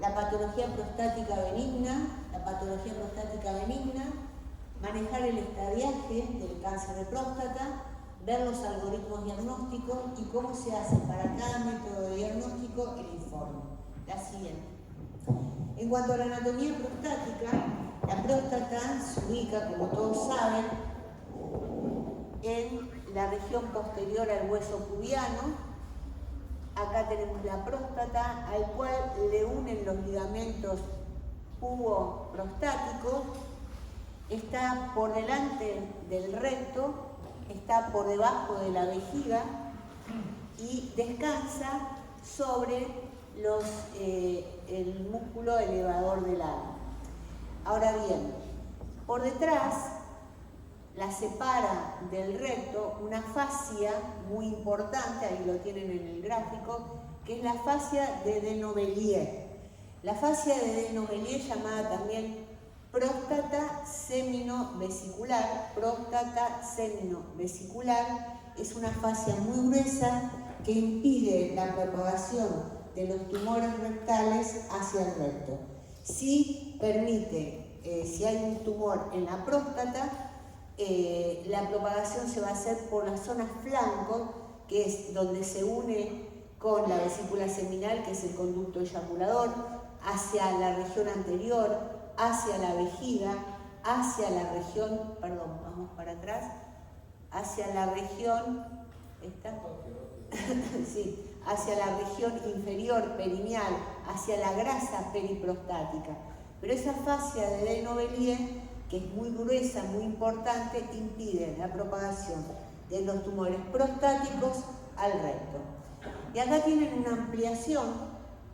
la patología prostática benigna, manejar el estadiaje del cáncer de próstata, ver los algoritmos diagnósticos y cómo se hace para cada método de diagnóstico el informe. La siguiente. En cuanto a la anatomía prostática, la próstata se ubica, como todos saben, en la región posterior al hueso pubiano. Acá tenemos la próstata, al cual le unen los ligamentos puboprostáticos. Está por delante del recto, está por debajo de la vejiga y descansa sobre el músculo elevador del ano. Ahora bien, por detrás la separa del recto una fascia muy importante, ahí lo tienen en el gráfico, que es la fascia de Denneuvelier. La fascia de Denneuvelier, llamada también próstata seminovesicular, es una fascia muy gruesa que impide la propagación de los tumores rectales hacia el recto. Sí permite, si hay un tumor en la próstata, la propagación se va a hacer por la zona flanco, que es donde se une con la vesícula seminal, que es el conducto eyaculador, hacia la región anterior, hacia la vejiga, hacia la región, perdón, vamos para atrás, hacia la región, sí, hacia la región inferior perineal, hacia la grasa periprostática. Pero esa fascia de Denneuvelier, que es muy gruesa, muy importante, impide la propagación de los tumores prostáticos al recto. Y acá tienen una ampliación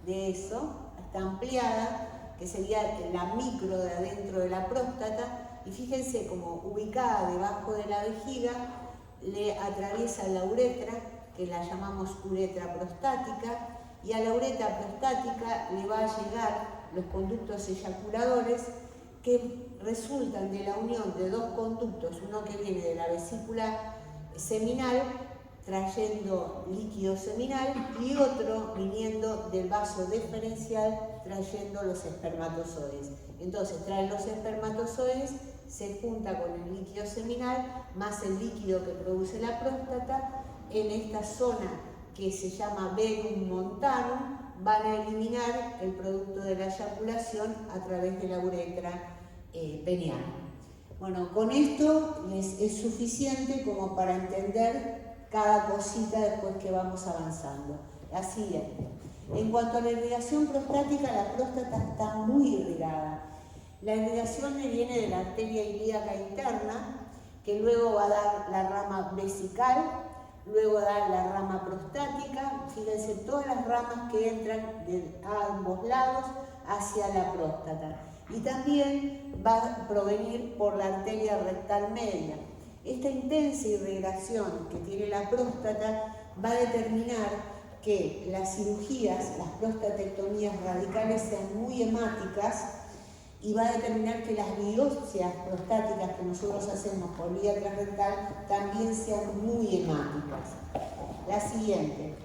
de eso, está ampliada, que sería la micro de adentro de la próstata, y fíjense como ubicada debajo de la vejiga, le atraviesa la uretra, que la llamamos uretra prostática, y a la uretra prostática le va a llegar los conductos eyaculadores que resultan de la unión de dos conductos, uno que viene de la vesícula seminal, trayendo líquido seminal, y otro viniendo del vaso deferencial, trayendo los espermatozoides. Entonces traen los espermatozoides, se junta con el líquido seminal, más el líquido que produce la próstata, en esta zona que se llama velum montanum, van a eliminar el producto de la eyaculación a través de la uretra peniana. Bueno, con esto les es suficiente como para entender cada cosita después que vamos avanzando. La siguiente. En cuanto a la irrigación prostática, la próstata está muy irrigada. La irrigación viene de la arteria ilíaca interna, que luego va a dar la rama vesical, luego da la rama prostática. Fíjense todas las ramas que entran de ambos lados hacia la próstata. Y también va a provenir por la arteria rectal media. Esta intensa irrigación que tiene la próstata va a determinar que las cirugías, las prostatectomías radicales sean muy hemáticas, y va a determinar que las biopsias prostáticas que nosotros hacemos por vía transrectal también sean muy hemáticas. La siguiente.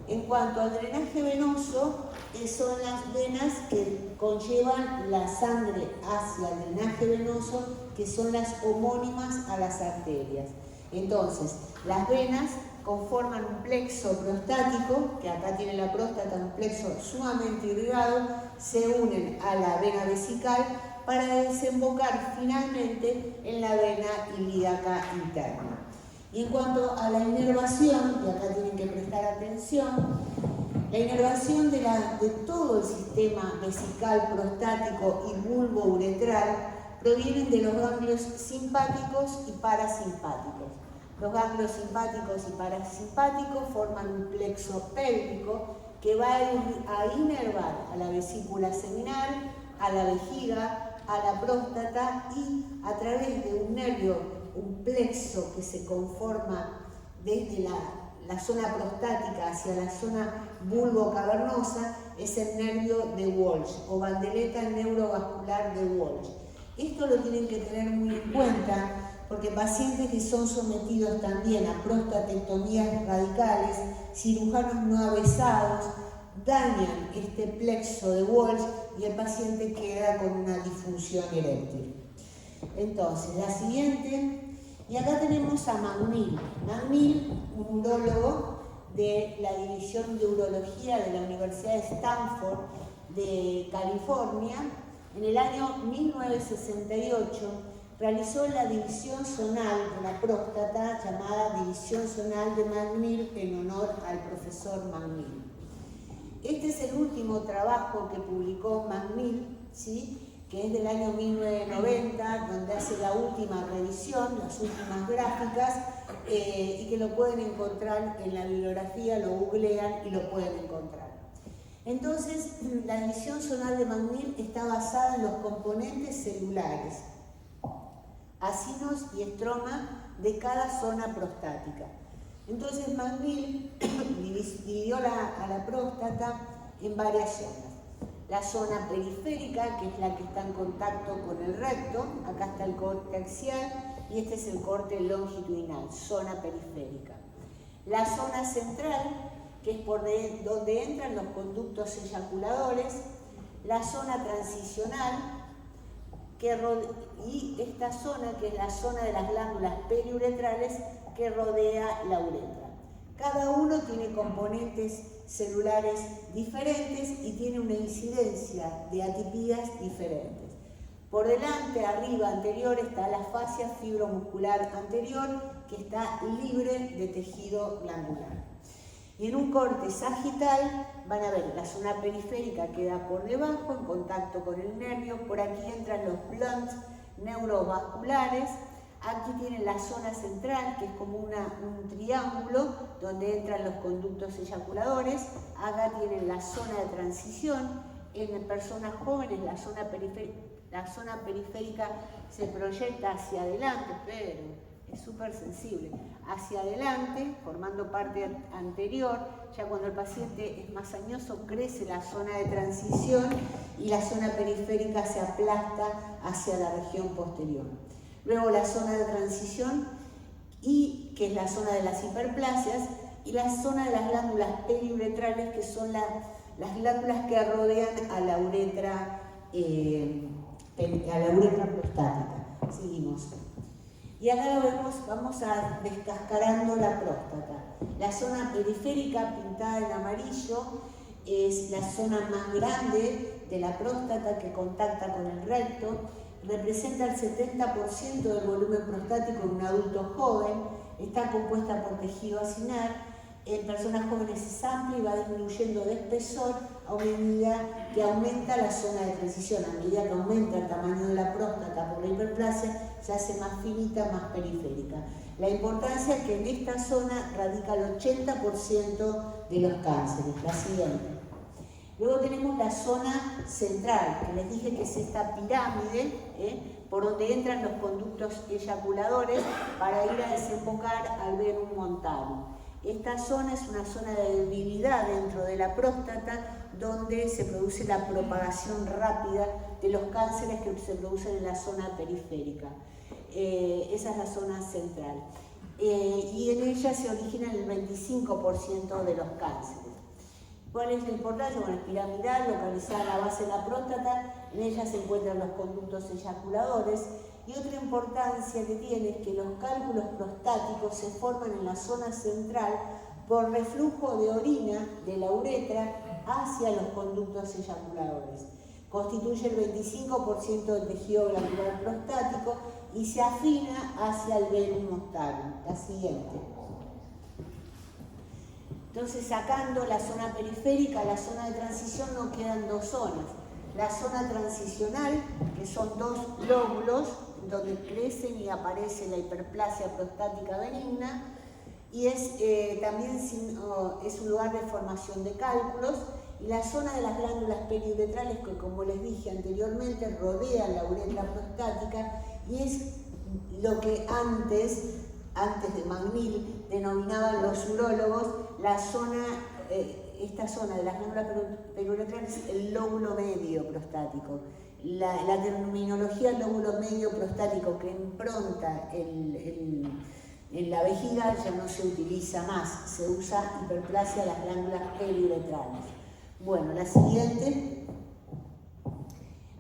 En cuanto al drenaje venoso, son las venas que conllevan la sangre hacia el drenaje venoso, que son las homónimas a las arterias. Entonces, las venas conforman un plexo prostático, que acá tiene la próstata, un plexo sumamente irrigado, se unen a la vena vesical para desembocar finalmente en la vena ilíaca interna. Y en cuanto a la inervación, y acá tienen que prestar atención, la inervación de todo el sistema vesical, prostático y bulbo-uretral provienen de los ganglios simpáticos y parasimpáticos. Los ganglios simpáticos y parasimpáticos forman un plexo pélvico que va a inervar a la vesícula seminal, a la vejiga, a la próstata, y a través de un nervio, un plexo que se conforma desde la zona prostática hacia la zona bulbocavernosa, es el nervio de Walsh o bandeleta neurovascular de Walsh. Esto lo tienen que tener muy en cuenta, porque pacientes que son sometidos también a prostatectomías radicales, cirujanos no avesados, dañan este plexo de Walsh y el paciente queda con una disfunción eréctil. Entonces, la siguiente, y acá tenemos a McNeil. McNeil, un urólogo de la División de Urología de la Universidad de Stanford de California, en el año 1968 realizó la división zonal de la próstata llamada División Zonal de McNeil en honor al profesor McNeil. Este es el último trabajo que publicó McNeil, ¿sí?, que es del año 1990, donde hace la última revisión, las últimas gráficas, y que lo pueden encontrar en la bibliografía, lo googlean y lo pueden encontrar. Entonces, la división zonal de McNeil está basada en los componentes celulares, acinos y estroma de cada zona prostática. Entonces, McNeil dividió a la próstata en varias zonas. La zona periférica, que es la que está en contacto con el recto, acá está el corte axial y este es el corte longitudinal, zona periférica. La zona central, que es por donde entran los conductos eyaculadores, la zona transicional, y esta zona, que es la zona de las glándulas periuretrales que rodea la uretra. Cada uno tiene componentes celulares diferentes y tiene una incidencia de atipías diferentes. Por delante, arriba, anterior, está la fascia fibromuscular anterior, que está libre de tejido glandular. Y en un corte sagital van a ver la zona periférica queda por debajo, en contacto con el nervio. Por aquí entran los blunts neurovasculares. Aquí tienen la zona central, que es como un triángulo donde entran los conductos eyaculadores. Acá tienen la zona de transición. En personas jóvenes la zona periférica se proyecta hacia adelante, pero es súper sensible, hacia adelante, formando parte anterior. Ya cuando el paciente es más añoso, crece la zona de transición y la zona periférica se aplasta hacia la región posterior. Luego la zona de transición, que es la zona de las hiperplasias, y la zona de las glándulas periuretrales, que son las glándulas que rodean a la uretra prostática. Seguimos. Y acá lo vemos, vamos a descascarando la próstata. La zona periférica, pintada en amarillo, es la zona más grande de la próstata que contacta con el recto. Representa el 70% del volumen prostático en un adulto joven. Está compuesta por tejido acinar. En personas jóvenes es amplia y va disminuyendo de espesor a medida que aumenta la zona de transición. A medida que aumenta el tamaño de la próstata por la hiperplasia, se hace más finita, más periférica. La importancia es que en esta zona radica el 80% de los cánceres. La siguiente. Luego tenemos la zona central, que les dije que es esta pirámide, por donde entran los conductos eyaculadores para ir a desembocar al verum montanum. Esta zona es una zona de debilidad dentro de la próstata, donde se produce la propagación rápida de los cánceres que se producen en la zona periférica. Esa es la zona central. Y en ella se originan el 25% de los cánceres. ¿Cuál es la importancia? Bueno, es piramidal, localizada en la base de la próstata, en ella se encuentran los conductos eyaculadores. Y otra importancia que tiene es que los cálculos prostáticos se forman en la zona central por reflujo de orina de la uretra hacia los conductos eyaculadores. Constituye el 25% del tejido glandular prostático y se afina hacia el verum montanum. La siguiente. Entonces, sacando la zona periférica, la zona de transición, nos quedan dos zonas. La zona transicional, que son dos lóbulos, donde crecen y aparece la hiperplasia prostática benigna, y también es un lugar de formación de cálculos, y la zona de las glándulas periuretrales, que como les dije anteriormente, rodean la uretra prostática, y es lo que antes de McNeil denominaban los urólogos la zona, esta zona de las glándulas periuretrales, el lóbulo medio prostático. La terminología lóbulo medio prostático que impronta en la vejiga ya no se utiliza más, se usa hiperplasia de las glándulas periuretrales. Bueno, la siguiente.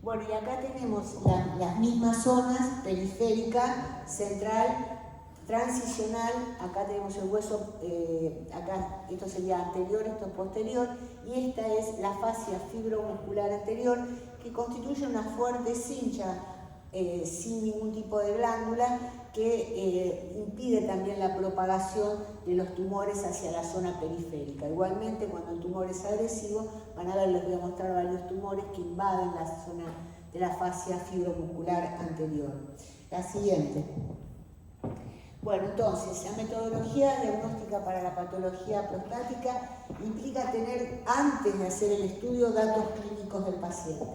Bueno, y acá tenemos las mismas zonas, periférica, central, transicional. Acá tenemos el hueso, acá esto sería anterior, esto posterior, y esta es la fascia fibromuscular anterior, que constituye una fuerte cincha sin ningún tipo de glándula que impide también la propagación de los tumores hacia la zona periférica. Igualmente, cuando el tumor es agresivo, van a ver, les voy a mostrar varios tumores que invaden la zona de la fascia fibromuscular anterior. La siguiente. Bueno, entonces, la metodología diagnóstica para la patología prostática implica tener, antes de hacer el estudio, datos clínicos del paciente.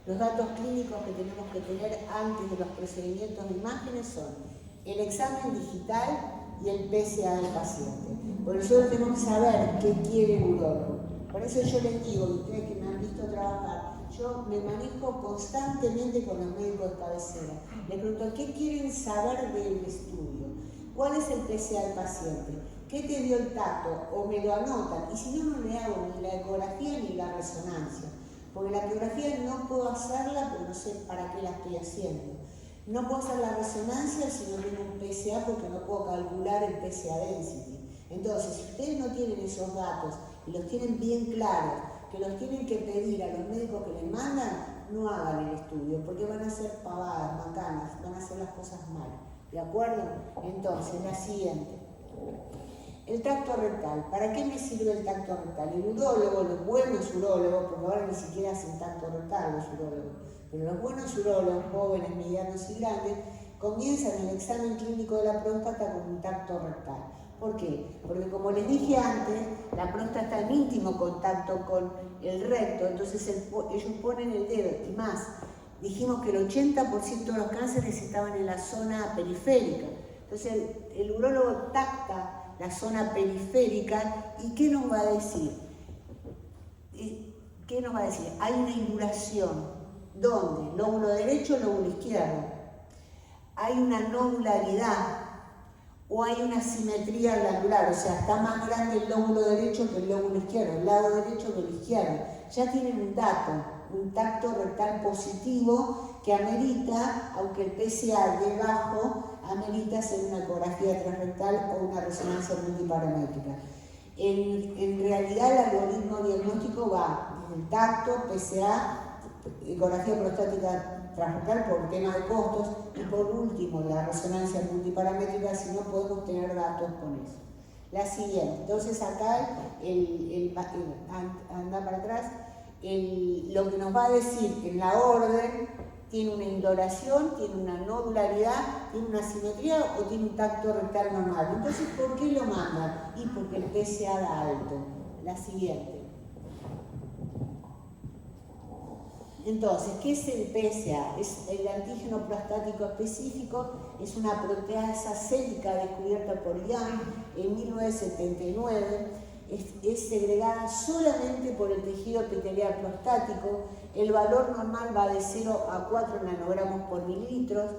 Los datos clínicos que tenemos que tener antes de los procedimientos de imágenes son el examen digital y el PSA del paciente. Por eso nosotros tenemos que saber qué quiere el urólogo. Por eso yo les digo, y ustedes que me han visto trabajar, yo me manejo constantemente con los médicos de cabecera. Les pregunto, ¿qué quieren saber del estudio? ¿Cuál es el PSA del paciente? ¿Qué te dio el tacto? O me lo anotan. Y si no, no le hago ni la ecografía ni la resonancia. Porque la ecografía no puedo hacerla porque no sé para qué la estoy haciendo. No puedo hacer la resonancia si no tengo un PSA porque no puedo calcular el PSA density. Entonces, si ustedes no tienen esos datos y los tienen bien claros, que los tienen que pedir a los médicos que les mandan, no hagan el estudio porque van a ser pavadas, macanas, van a hacer las cosas mal. ¿De acuerdo? Entonces, la siguiente. El tacto rectal. ¿Para qué me sirve el tacto rectal? El urólogo, los buenos urólogos, porque ahora ni siquiera hacen tacto rectal los urólogos, pero los buenos urólogos, jóvenes, medianos y grandes, comienzan el examen clínico de la próstata con un tacto rectal. ¿Por qué? Porque como les dije antes, la próstata está en íntimo contacto con el recto, entonces ellos ponen el dedo y más. Dijimos que el 80% de los cánceres estaban en la zona periférica. Entonces el urólogo tacta la zona periférica y ¿qué nos va a decir? ¿Qué nos va a decir? Hay una induración. ¿Dónde? Lóbulo derecho o lóbulo izquierdo. Hay una nodularidad o hay una simetría glandular, o sea, está más grande el lóbulo derecho que el lóbulo izquierdo, el lado derecho que el izquierdo. Ya tienen un dato, un tacto rectal positivo que amerita, aunque el PSA de bajo, amerita hacer una ecografía transrectal o una resonancia multiparamétrica. En realidad el algoritmo diagnóstico va desde el tacto, PSA, ecografía prostática transrectal por tema de costos y por último la resonancia multiparamétrica si no podemos tener datos con eso. La siguiente, entonces acá anda para atrás, lo que nos va a decir que en la orden tiene una induración, tiene una nodularidad, tiene una simetría o tiene un tacto rectal normal. Entonces, ¿por qué lo mandan? Y porque el PSA da alto. La siguiente. Entonces, ¿qué es el PSA? Es el antígeno prostático específico, es una proteasa célica descubierta por Young en 1979. Es segregada solamente por el tejido epitelial prostático. El valor normal va de 0 a 4 nanogramos por mililitros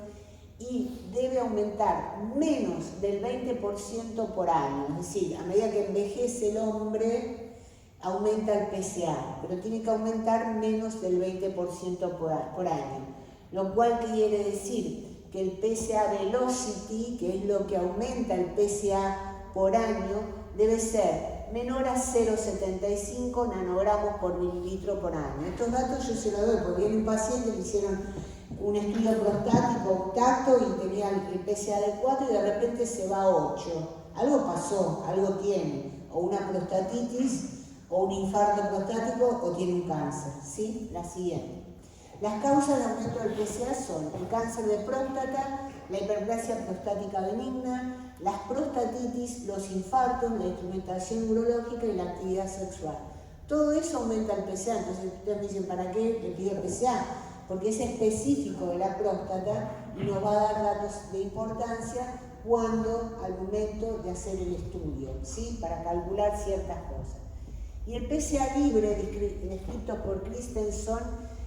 y debe aumentar menos del 20% por año. Es decir, a medida que envejece el hombre, aumenta el PSA, pero tiene que aumentar menos del 20% por año. Lo cual quiere decir que el PSA velocity, que es lo que aumenta el PSA por año, debe ser menor a 0,75 nanogramos por mililitro por año. Estos datos yo se los doy porque viene un paciente que le hicieron un estudio prostático, un tacto y tenía el PSA de 4 y de repente se va a 8. Algo pasó, algo tiene, o una prostatitis, o un infarto prostático, o tiene un cáncer, ¿sí? La siguiente. Las causas de aumento del PSA son el cáncer de próstata, la hiperplasia prostática benigna, las prostatitis, los infartos, la instrumentación urológica y la actividad sexual. Todo eso aumenta el PSA, entonces ustedes me dicen, ¿para qué le pido PSA? Porque es específico de la próstata y nos va a dar datos de importancia cuando, al momento de hacer el estudio, ¿sí? Para calcular ciertas cosas. Y el PSA libre, descrito por Christensen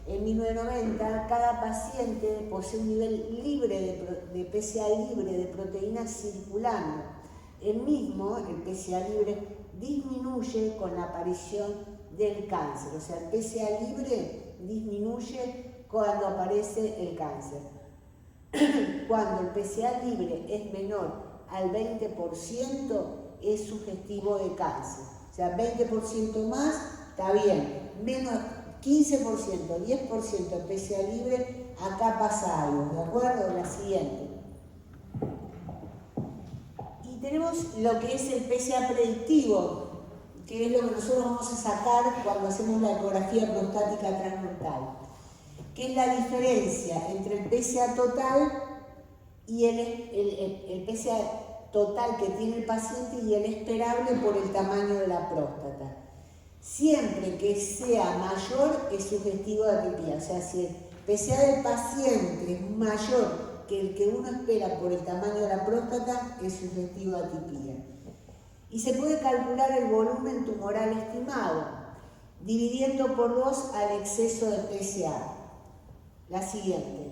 en 1990, cada paciente posee un nivel libre de PSA libre de proteínas circulando. El mismo, el PSA libre, disminuye con la aparición del cáncer. O sea, el PSA libre disminuye cuando aparece el cáncer. Cuando el PSA libre es menor al 20%, es sugestivo de cáncer. O sea, 20% más, está bien. Menos 15%, 10% PSA libre, acá pasa algo, ¿de acuerdo? La siguiente. Y tenemos lo que es el PSA predictivo, que es lo que nosotros vamos a sacar cuando hacemos la ecografía prostática transrectal, que es la diferencia entre el PSA total y el PSA total que tiene el paciente y el esperable por el tamaño de la próstata. Siempre que sea mayor es sugestivo de atripia, o sea, si el PSA del paciente es mayor que el que uno espera por el tamaño de la próstata, es sugestivo de atripia. Y se puede calcular el volumen tumoral estimado, dividiendo por 2 al exceso de PSA. La siguiente,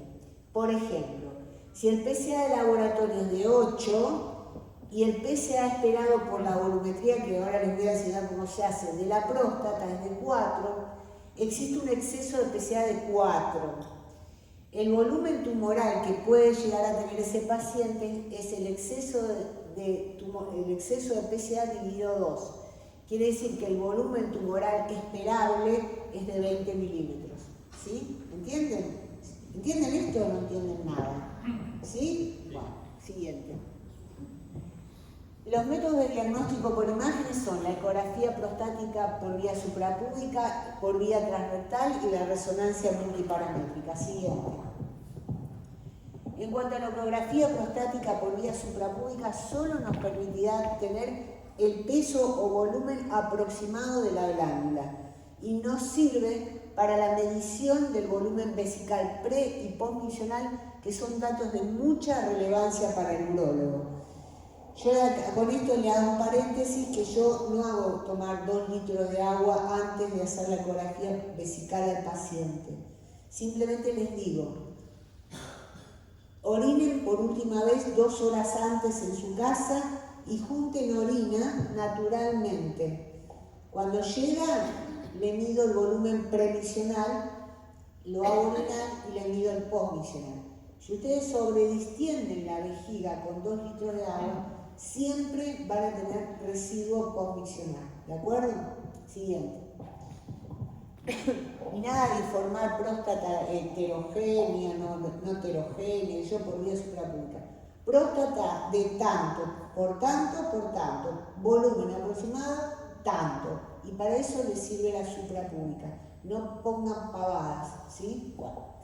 por ejemplo, si el PSA de laboratorio es de 8 y el PSA esperado por la volumetría, que ahora les voy a enseñar cómo se hace, de la próstata es de 4, existe un exceso de PSA de 4. El volumen tumoral que puede llegar a tener ese paciente es el exceso de PSA dividido 2. Quiere decir que el volumen tumoral esperable es de 20 milímetros. ¿Sí? ¿Entienden? ¿Entienden esto o no entienden nada? ¿Sí? Bueno, siguiente. Los métodos de diagnóstico por imágenes son la ecografía prostática por vía suprapúbica, por vía transrectal y la resonancia multiparamétrica. Siguiente. En cuanto a la ecografía prostática por vía suprapúbica, solo nos permitirá tener el peso o volumen aproximado de la glándula y no sirve para la medición del volumen vesical pre- y postmisional, que son datos de mucha relevancia para el urólogo. Yo con esto le hago un paréntesis, que yo no hago tomar 2 litros de agua antes de hacer la ecografía vesical al paciente. Simplemente les digo, orinen por última vez 2 horas antes en su casa y junten orina naturalmente. Cuando llega, le mido el volumen premisional, lo hago orinar y le mido el postmisional. Si ustedes sobredistienden la vejiga con 2 litros de agua, siempre van a tener residuo postmisional. ¿De acuerdo? Siguiente. Y nada de informar próstata heterogénea, no heterogénea, yo por vía suprapúbica. Próstata de tanto, por tanto, volumen aproximado, tanto. Y para eso les sirve la suprapúbica. No pongan pavadas, ¿sí? Bueno.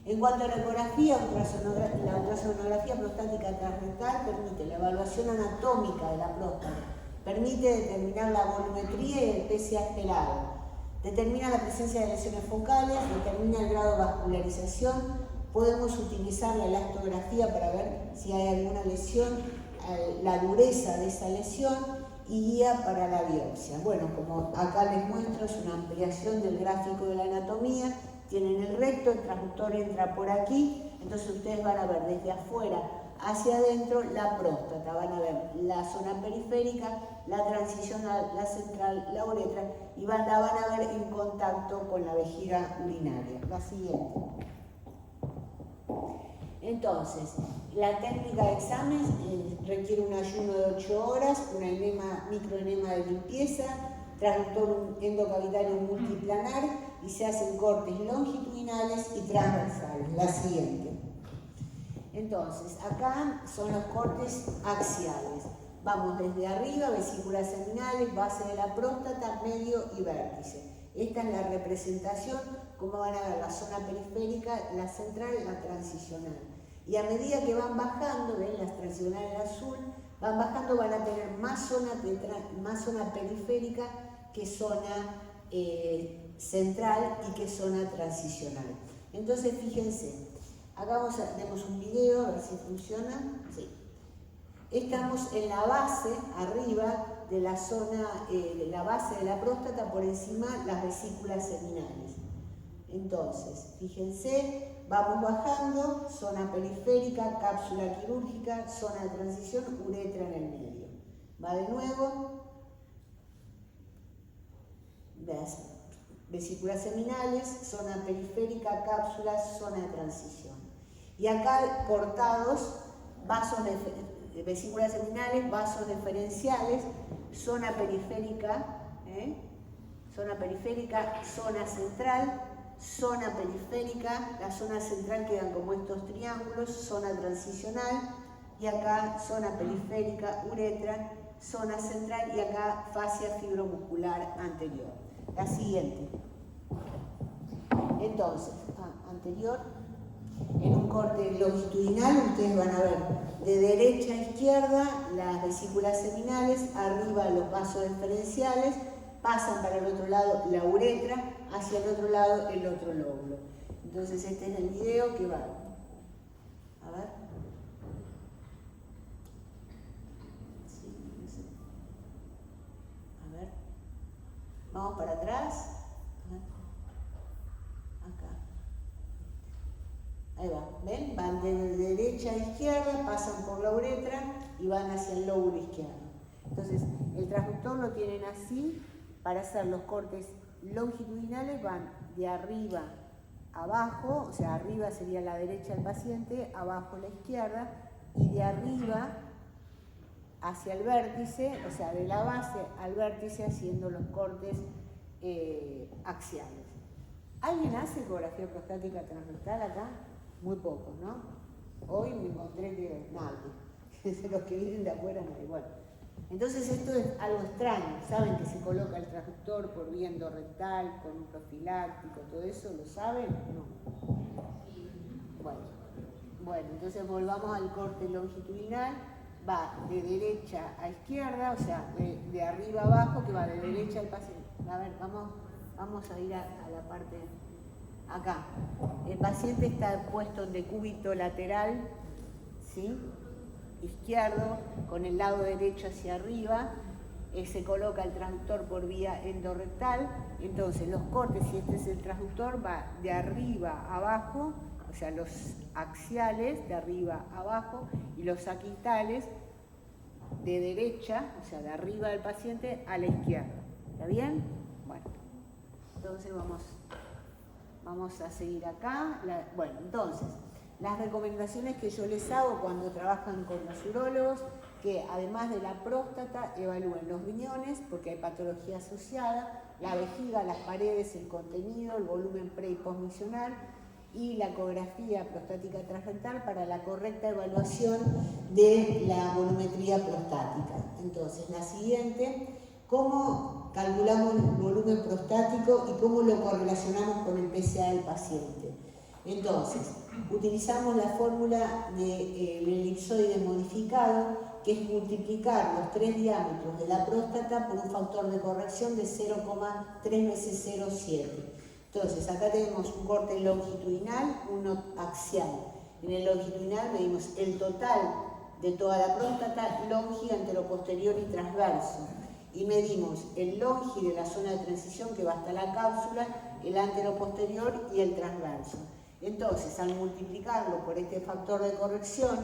En cuanto a la ecografía, la ultrasonografía prostática transrectal permite la evaluación anatómica de la próstata, permite determinar la volumetría y el PSA esperado, determina la presencia de lesiones focales, determina el grado de vascularización, podemos utilizar la elastografía para ver si hay alguna lesión, la dureza de esa lesión y guía para la biopsia. Bueno, como acá les muestro, es una ampliación del gráfico de la anatomía. Tienen el recto, el transductor entra por aquí, entonces ustedes van a ver desde afuera hacia adentro la próstata, van a ver la zona periférica, la transicional, la central, la uretra y la van a ver en contacto con la vejiga urinaria. La siguiente. Entonces, la técnica de examen requiere un ayuno de 8 horas, una microenema de limpieza, transductor endocavitario multiplanar y se hacen cortes longitudinales y transversales. La siguiente. Entonces, acá son los cortes axiales. Vamos desde arriba, vesículas seminales, base de la próstata, medio y vértice. Esta es la representación, como van a ver, la zona periférica, la central, la transicional. Y a medida que van bajando, ven las transicionales azul, van bajando, van a tener más zona periférica que zona central y que zona transicional. Entonces, fíjense, acá tenemos un video, a ver si funciona. Sí. Estamos en la base, arriba de la zona, de la base de la próstata, por encima las vesículas seminales. Entonces, fíjense, vamos bajando, zona periférica, cápsula quirúrgica, zona de transición, uretra en el medio. Va de nuevo. las vesículas seminales, zona periférica, cápsulas, zona de transición. Y acá cortados, vesículas seminales, vasos deferenciales, zona periférica, zona central, zona periférica, la zona central quedan como estos triángulos, zona transicional, y acá zona periférica, uretra, zona central, y acá fascia fibromuscular anterior. La siguiente. Entonces, anterior, en un corte longitudinal ustedes van a ver de derecha a izquierda las vesículas seminales, arriba los vasos deferenciales, pasan para el otro lado la uretra, hacia el otro lado el otro lóbulo. Entonces este es el video que va. A ver. Sí, no sé. A ver. Vamos para atrás. Acá. Ahí va. ¿Ven? Van de derecha a izquierda, pasan por la uretra y van hacia el lóbulo izquierdo. Entonces el transductor lo tienen así. Para hacer los cortes longitudinales van de arriba a abajo, o sea, arriba sería la derecha del paciente, abajo la izquierda, y de arriba hacia el vértice, o sea, de la base al vértice, haciendo los cortes axiales. ¿Alguien hace ecografía prostática transrectal acá? Muy poco, ¿no? Hoy me encontré que nadie, los que vienen de afuera no hay. Bueno. Entonces esto es algo extraño, saben que se coloca el transductor por vía endorrectal, con un profiláctico, todo eso, ¿lo saben? No. Bueno, entonces volvamos al corte longitudinal, va de derecha a izquierda, o sea, de arriba a abajo, que va de derecha al paciente. A ver, vamos a ir a la parte, acá. El paciente está puesto en decúbito lateral, ¿sí? Izquierdo, con el lado derecho hacia arriba, se coloca el transductor por vía endorrectal. Entonces los cortes, si este es el transductor, va de arriba a abajo, o sea, los axiales de arriba a abajo, y los aquitales de derecha, o sea, de arriba del paciente a la izquierda. ¿Está bien? Bueno, entonces vamos a seguir acá. Bueno, entonces, las recomendaciones que yo les hago cuando trabajan con los urólogos, que además de la próstata evalúen los riñones, porque hay patología asociada, la vejiga, las paredes, el contenido, el volumen pre y postmiccional, y la ecografía prostática transrectal para la correcta evaluación de la volumetría prostática. Entonces, la siguiente, ¿cómo calculamos el volumen prostático y cómo lo correlacionamos con el PSA del paciente? Entonces, utilizamos la fórmula del elipsoide modificado, que es multiplicar los 3 diámetros de la próstata por un factor de corrección de 0,3 veces 0,7. Entonces, acá tenemos un corte longitudinal, uno axial. En el longitudinal medimos el total de toda la próstata, longi, anteroposterior y transverso. Y medimos el longi de la zona de transición que va hasta la cápsula, el anteroposterior y el transverso. Entonces, al multiplicarlo por este factor de corrección,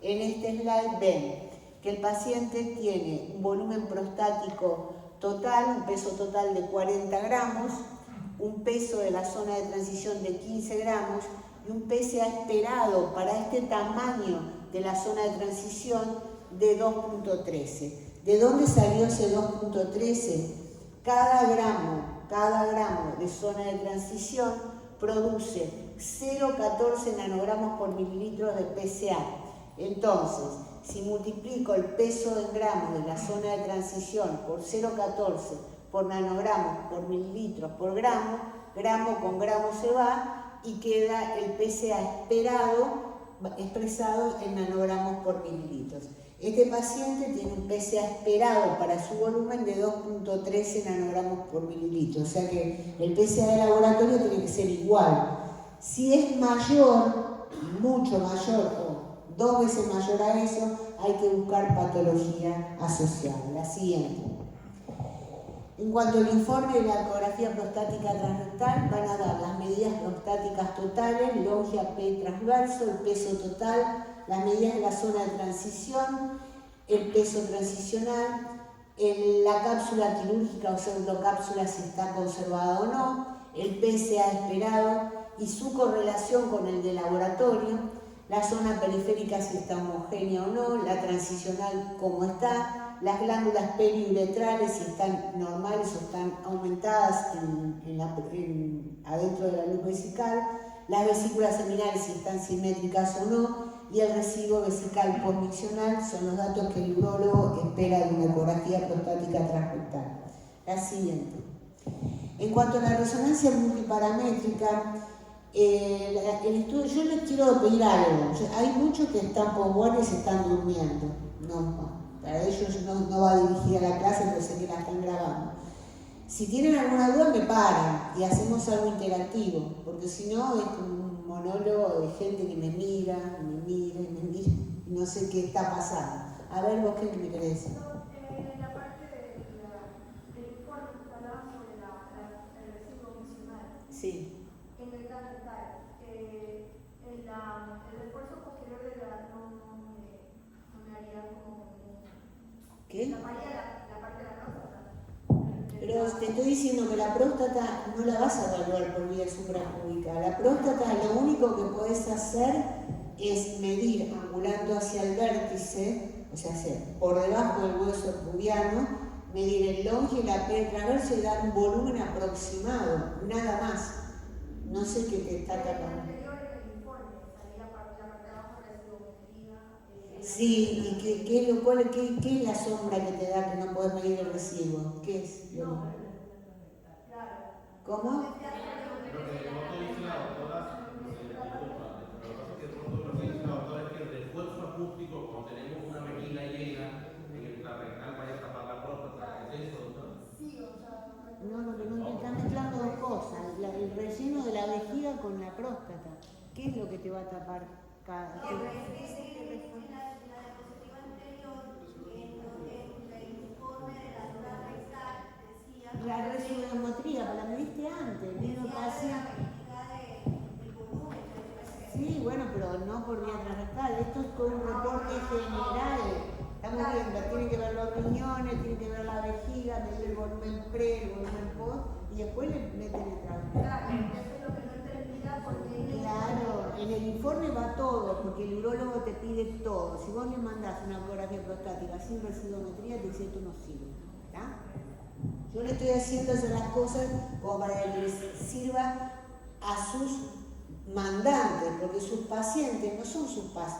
en este slide ven que el paciente tiene un volumen prostático total, un peso total de 40 gramos, un peso de la zona de transición de 15 gramos y un PSA esperado para este tamaño de la zona de transición de 2.13. ¿De dónde salió ese 2.13? Cada gramo de zona de transición produce 0,14 nanogramos por mililitro de PSA. Entonces, si multiplico el peso en gramos de la zona de transición por 0,14 por nanogramos por mililitros por gramo, gramo con gramo se va y queda el PSA esperado expresado en nanogramos por mililitros. Este paciente tiene un PSA esperado para su volumen de 2.13 nanogramos por mililitro, o sea que el PSA de laboratorio tiene que ser igual. Si es mayor, mucho mayor o 2 veces mayor a eso, hay que buscar patología asociada. La siguiente. En cuanto al informe de la ecografía prostática transrectal, van a dar las medidas prostáticas totales, longi, AP transverso, el peso total, las medidas de la zona de transición, el peso transicional, la cápsula quirúrgica o pseudocápsula si está conservada o no, el PSA esperado y su correlación con el de laboratorio, la zona periférica si está homogénea o no, la transicional cómo está, las glándulas periuretrales si están normales o están aumentadas adentro de la luz vesical, las vesículas seminales si están simétricas o no, y el residuo vesical postmiccional son los datos que el urólogo espera de una ecografía prostática transrectal. La siguiente. En cuanto a la resonancia multiparamétrica, el estudio, yo les quiero pedir algo. Hay muchos que están posguardia y se están durmiendo. Para ellos no va dirigida la clase, pero sé que la están grabando. Si tienen alguna duda, me paran y hacemos algo interactivo, porque si no es un monólogo de gente que me mira, y no sé qué está pasando. A ver, vos qué me querés decir. En la parte del informe que hablaba sobre el residuo funcional. Sí. En el calendario, el esfuerzo posterior de no me haría como ¿Qué? la parte de la próstata. Pero te estoy diciendo que la próstata no la vas a evaluar por vía suprapúbica. La próstata lo único que podés hacer es medir angulando hacia el vértice, o sea, por debajo del hueso pubiano, medir el longe y la P transverso y dar un volumen aproximado, nada más. No sé qué te está tapando. Sí, ¿y qué es la sombra que te da que no podés medir el residuo? ¿Qué es? ¿Cómo? Lo que no dice la doctora, disculpa, lo que pasa es que lo que dice la doctora es que el refuerzo acústico, cuando tenemos una vejiga llena, en el intrarrectal vaya a tapar la próstata. ¿Es eso, doctora? Sí, o sea, No, te están mezclando dos cosas, el relleno de la vejiga con la próstata. ¿Qué es lo que te va a tapar cada la residuometría, la mediste antes, vino paciente. Sí, bueno, pero no por vía transrectal, esto es todo un reporte general. Estamos viendo, tiene que ver los riñones, tiene que ver la vejiga, medir el volumen pre, el volumen post, y después le meten el transrectal. claro, eso es lo que no entendía porque... Claro, en el informe va todo, porque el urólogo te pide todo. Si vos le mandás una ecografía prostática sin residuometría, te dice esto no sirve. ¿Está? Yo le estoy haciendo hacer las cosas como para que les sirva a sus mandantes, porque sus pacientes no son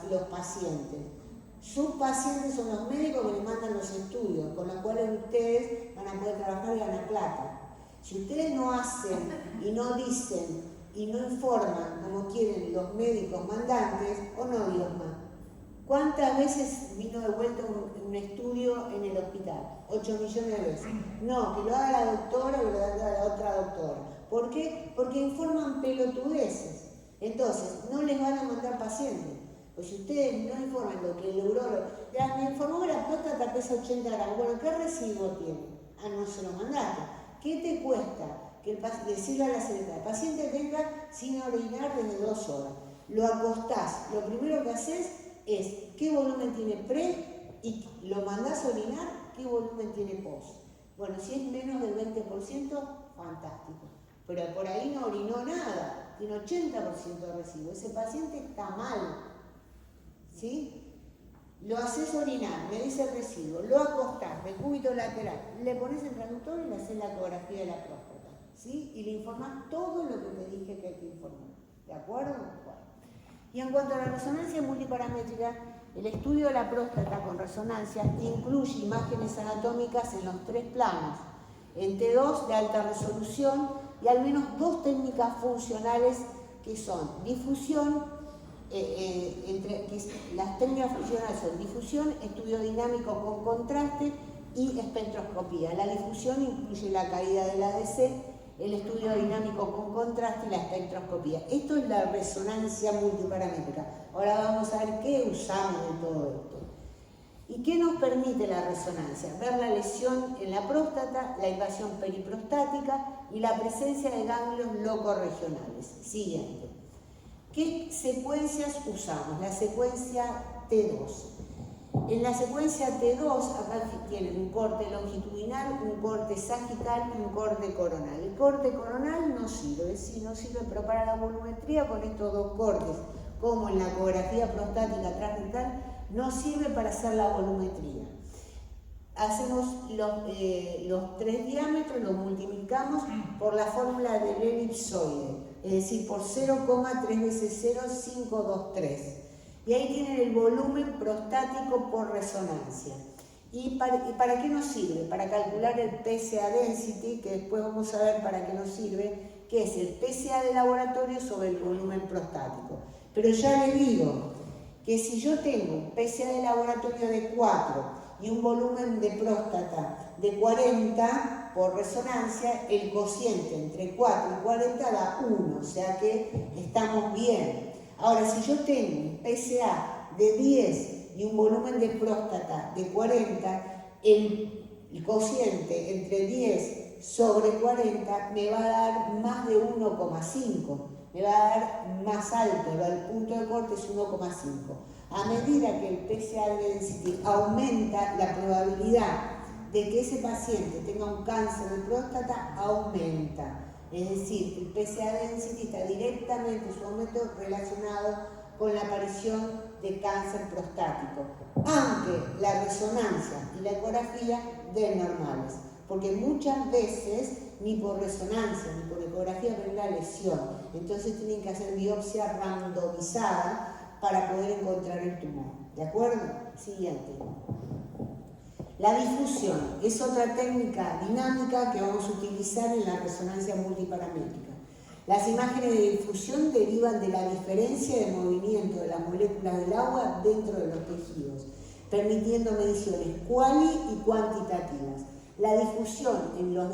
los pacientes. Sus pacientes son los médicos que les mandan los estudios, con los cuales ustedes van a poder trabajar y ganar plata. Si ustedes no hacen y no dicen y no informan como quieren los médicos mandantes, o no Dios más. ¿Cuántas veces vino de vuelta un estudio en el hospital? 8 millones de veces. No, que lo haga la doctora o que lo haga la otra doctora. ¿Por qué? Porque informan pelotudeces. Entonces, no les van a mandar pacientes. Pues si ustedes no informan lo que el urólogo... Ya, me informó que la próstata pesa 80 gramos. Bueno, ¿qué residuo tiene? Ah, no se lo mandaste. ¿Qué te cuesta que decirle a la secretaria, el paciente tenga sin orinar desde 2 horas? Lo acostás. Lo primero que haces es qué volumen tiene pre y lo mandás a orinar, qué volumen tiene post. Bueno, si es menos del 20%, fantástico. Pero por ahí no orinó nada, tiene 80% de residuo. Ese paciente está mal. ¿Sí? Lo haces orinar, me dice el residuo, lo acostás, decúbito lateral, le pones el traductor y le haces la ecografía de la próstata. ¿Sí? Y le informás todo lo que te dije que hay que informar. ¿De acuerdo? Bueno. Y en cuanto a la resonancia multiparamétrica, el estudio de la próstata con resonancia incluye imágenes anatómicas en los 3 planos, en T2 de alta resolución y al menos 2 técnicas funcionales que son difusión, las técnicas funcionales son difusión, estudio dinámico con contraste y espectroscopía. La difusión incluye la caída del ADC, el estudio dinámico con contraste y la espectroscopía. Esto es la resonancia multiparamétrica. Ahora vamos a ver qué usamos de todo esto. ¿Y qué nos permite la resonancia? Ver la lesión en la próstata, la invasión periprostática y la presencia de ganglios locorregionales. Siguiente. ¿Qué secuencias usamos? La secuencia T2. En la secuencia T2, acá tienen un corte longitudinal, un corte sagital y un corte coronal. El corte coronal no sirve, sí, no sirve, pero para la volumetría con estos dos cortes, como en la ecografía prostática transrectal, no sirve para hacer la volumetría. Hacemos los 3 diámetros, los multiplicamos por la fórmula del elipsoide, es decir, por 0,3 veces 0, 523. Y ahí tienen el volumen prostático por resonancia. ¿Y para qué nos sirve? Para calcular el PSA density, que después vamos a ver para qué nos sirve, que es el PSA de laboratorio sobre el volumen prostático. Pero ya les digo que si yo tengo un PSA de laboratorio de 4 y un volumen de próstata de 40 por resonancia, el cociente entre 4 y 40 da 1, o sea que estamos bien. Ahora, si yo tengo un PSA de 10 y un volumen de próstata de 40, el cociente entre 10 sobre 40 me va a dar más de 1,5, me va a dar más alto, el punto de corte es 1,5. A medida que el PSA density aumenta, la probabilidad de que ese paciente tenga un cáncer de próstata aumenta. Es decir, el PSA density está directamente, su aumento, relacionado con la aparición de cáncer prostático, aunque la resonancia y la ecografía den normales, porque muchas veces ni por resonancia ni por ecografía ven la lesión, entonces tienen que hacer biopsia randomizada para poder encontrar el tumor. ¿De acuerdo? Siguiente. La difusión es otra técnica dinámica que vamos a utilizar en la resonancia multiparamétrica. Las imágenes de difusión derivan de la diferencia de movimiento de las moléculas del agua dentro de los tejidos, permitiendo mediciones cuali y cuantitativas. La difusión en los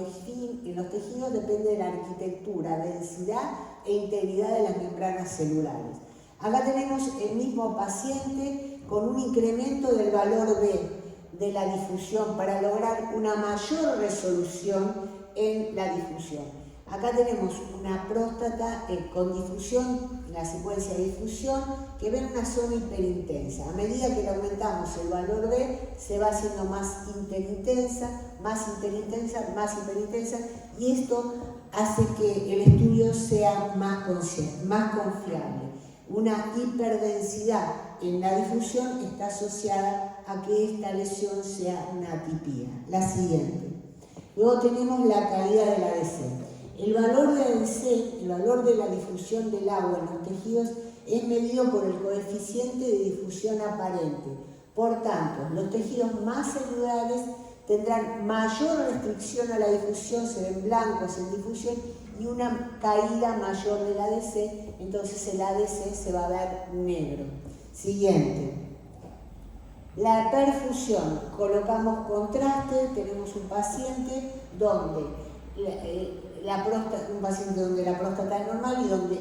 tejidos depende de la arquitectura, densidad e integridad de las membranas celulares. Acá tenemos el mismo paciente con un incremento del valor B de la difusión para lograr una mayor resolución en la difusión. Acá tenemos una próstata con difusión, la secuencia de difusión, que ve una zona hiperintensa. A medida que le aumentamos el valor B, se va haciendo más hiperintensa, más hiperintensa, y esto hace que el estudio sea más confiable. Una hiperdensidad en la difusión está asociada a que esta lesión sea una atipía. La siguiente. Luego tenemos la caída de la ADC. El valor de ADC, el valor de la difusión del agua en los tejidos, es medido por el coeficiente de difusión aparente. Por tanto, los tejidos más celulares tendrán mayor restricción a la difusión, se ven blancos en difusión, y una caída mayor del ADC, entonces el ADC se va a ver negro. Siguiente. La perfusión. Colocamos contraste, tenemos un paciente donde la próstata es normal y donde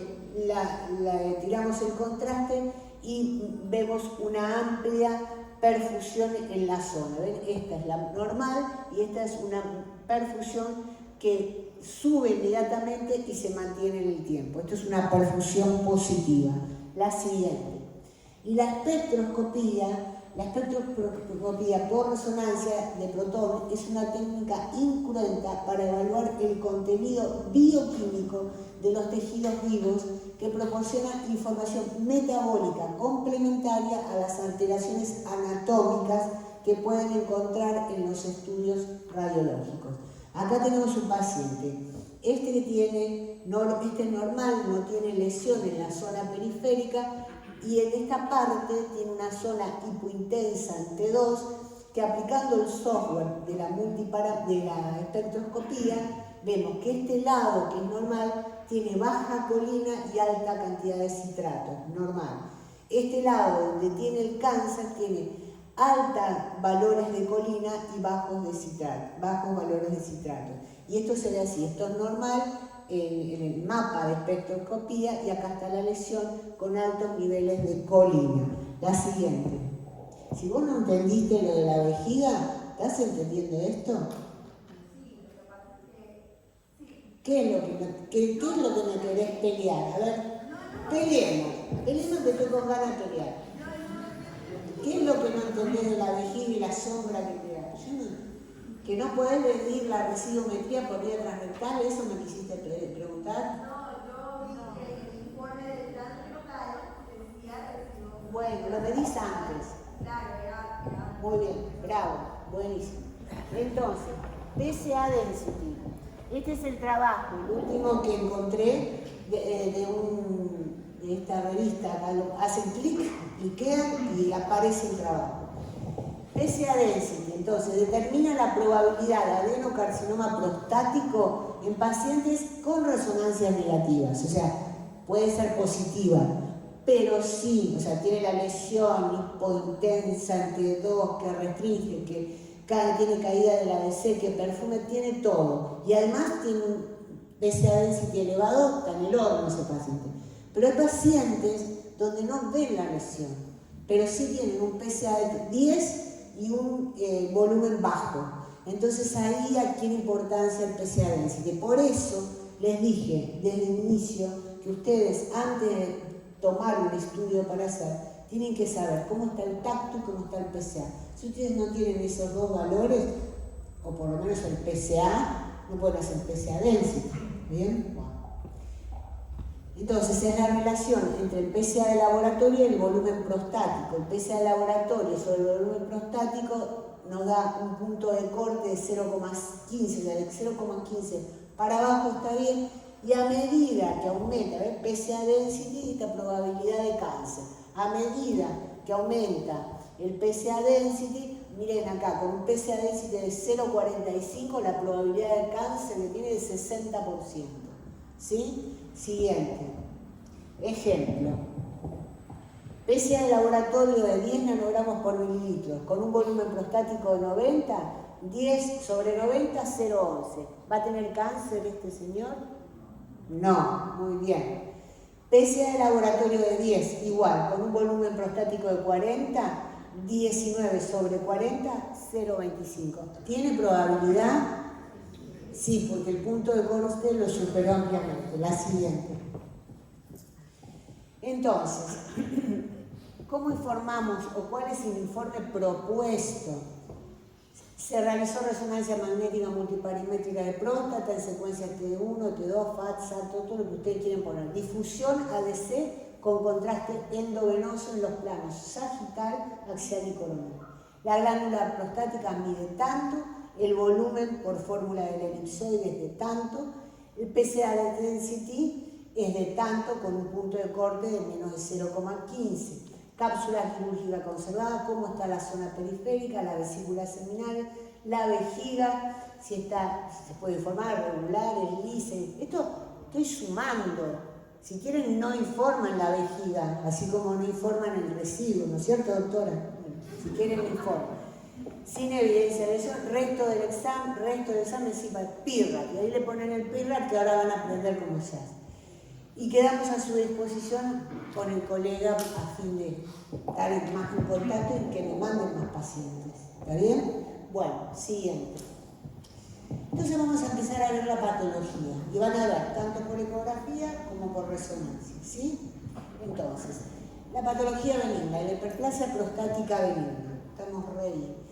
tiramos el contraste y vemos una amplia perfusión en la zona. ¿Ven? Esta es la normal y esta es una perfusión que sube inmediatamente y se mantiene en el tiempo. Esto es una perfusión positiva. La siguiente. Y la espectroscopía por resonancia de protón es una técnica incruenta para evaluar el contenido bioquímico de los tejidos vivos que proporciona información metabólica complementaria a las alteraciones anatómicas que pueden encontrar en los estudios radiológicos. Acá tenemos un paciente. Este es normal, no tiene lesión en la zona periférica y en esta parte tiene una zona hipointensa en T2 que aplicando el software de la espectroscopía vemos que este lado que es normal tiene baja colina y alta cantidad de citrato, normal. Este lado donde tiene el cáncer tiene altos valores de colina y bajos valores de citrato. Y esto se ve así, esto es normal en el mapa de espectroscopía y acá está la lesión con altos niveles de colina. La siguiente. Si vos no entendiste lo de la vejiga, ¿estás entendiendo esto? ¿Qué es lo que me querés pelear? A ver, peleemos que estoy con ganas de pelear. ¿Qué es lo que no entendés de la vejiga y la sombra que te da? Que no podés medir la residuometría por vía transrectal, ¿eso me quisiste preguntar? No, yo vi que el informe del plan local decía residuo. Bueno, lo medís antes. Claro, era. Muy bien, bravo, buenísimo. Entonces, PSA Density. Este es el trabajo, el último que encontré de esta revista. Acá hacen clic, cliquean y aparece el trabajo. PSA Density, entonces, determina la probabilidad de adenocarcinoma prostático en pacientes con resonancias negativas. O sea, puede ser positiva, pero sí, o sea, tiene la lesión hipointensa entre dos, que restringe, que tiene caída del ABC, que perfume, tiene todo. Y además tiene un PSA density elevado, está en el horno ese paciente. Pero hay pacientes donde no ven la lesión, pero sí tienen un PSA de 10 y un volumen bajo. Entonces ahí adquiere importancia el PSA density. Por eso les dije desde el inicio que ustedes, antes de tomar un estudio para hacer, tienen que saber cómo está el tacto y cómo está el PSA. Si ustedes no tienen esos dos valores, o por lo menos el PSA, no pueden hacer PSA density. ¿Bien? Bueno. Entonces es la relación entre el PSA de laboratorio y el volumen prostático. El PSA de laboratorio sobre el volumen prostático nos da un punto de corte de 0,15, de 0,15 para abajo está bien, y a medida que aumenta el PSA density, esta probabilidad de cáncer. A medida que aumenta el PSA density, miren acá, con un PSA density de 0,45, la probabilidad de cáncer que tiene es 60%. ¿Sí? Siguiente. Ejemplo. PSA de laboratorio de 10 nanogramos por mililitro, con un volumen prostático de 90, 10 sobre 90, 0,11. ¿Va a tener cáncer este señor? No, muy bien. PSA de laboratorio de 10, igual, con un volumen prostático de 40, 19 sobre 40, 0,25. ¿Tiene probabilidad? Sí, porque el punto de corte lo superó ampliamente. La siguiente. Entonces, ¿cómo informamos o cuál es el informe propuesto? Se realizó resonancia magnética multiparimétrica de próstata en secuencia T1, T2, FAT, SAT, todo lo que ustedes quieren poner. Difusión ADC con contraste endovenoso en los planos sagital, axial y coronal. La glándula prostática mide tanto, el volumen por fórmula del elipsoide es de tanto, el PSA density es de tanto con un punto de corte de menos de 0,15. Cápsula quirúrgica conservada, cómo está la zona periférica, la vesícula seminal, la vejiga, si se puede informar, regular, el lice. Esto estoy sumando. Si quieren, no informan la vejiga, así como no informan el residuo, ¿no es cierto, doctora? Si quieren, informan. Sin evidencia de eso, resto del examen, sí, para el PIRRAT. Y ahí le ponen el PIRRAT, que ahora van a aprender cómo se hace. Y quedamos a su disposición con el colega a fin de estar más en contacto y que me manden más pacientes. ¿Está bien? Bueno, siguiente. Entonces vamos a empezar a ver la patología. Y van a ver tanto por ecografía como por resonancia. ¿Sí? Entonces, la patología benigna, la hiperplasia prostática benigna. Estamos re bien.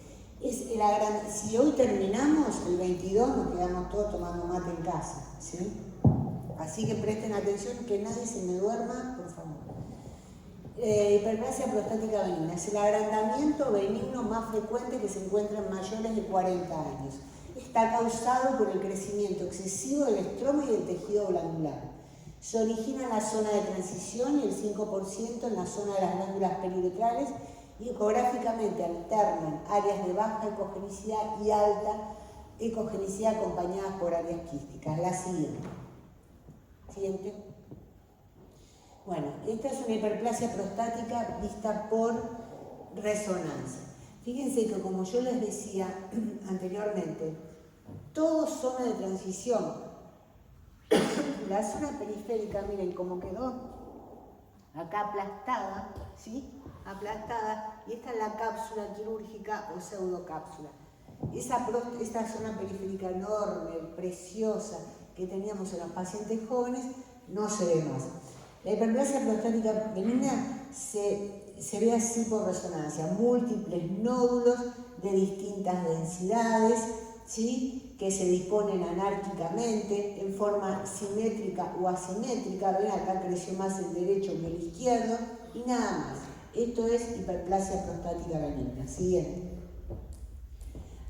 Si hoy terminamos, el 22 nos quedamos todos tomando mate en casa. ¿Sí? Así que presten atención, que nadie se me duerma, por favor. Hiperplasia prostática benigna es el agrandamiento benigno más frecuente que se encuentra en mayores de 40 años. Está causado por el crecimiento excesivo del estroma y del tejido glandular. Se origina en la zona de transición y el 5% en la zona de las glándulas periuretrales, y ecográficamente alternan áreas de baja ecogenicidad y alta ecogenicidad acompañadas por áreas quísticas. La siguiente. Siguiente. Bueno, esta es una hiperplasia prostática vista por resonancia. Fíjense que, como yo les decía anteriormente, todo zona de transición. La zona periférica, miren cómo quedó, acá aplastada, ¿sí? Aplastada, y esta es la cápsula quirúrgica o pseudocápsula. Esta zona periférica enorme, preciosa, que teníamos en los pacientes jóvenes, no se ve más. La hiperplasia prostática benigna se se ve así por resonancia, múltiples nódulos de distintas densidades, ¿sí? Que se disponen anárquicamente en forma simétrica o asimétrica. Ven, acá creció más el derecho que el izquierdo y nada más. Esto es hiperplasia prostática benigna. Siguiente.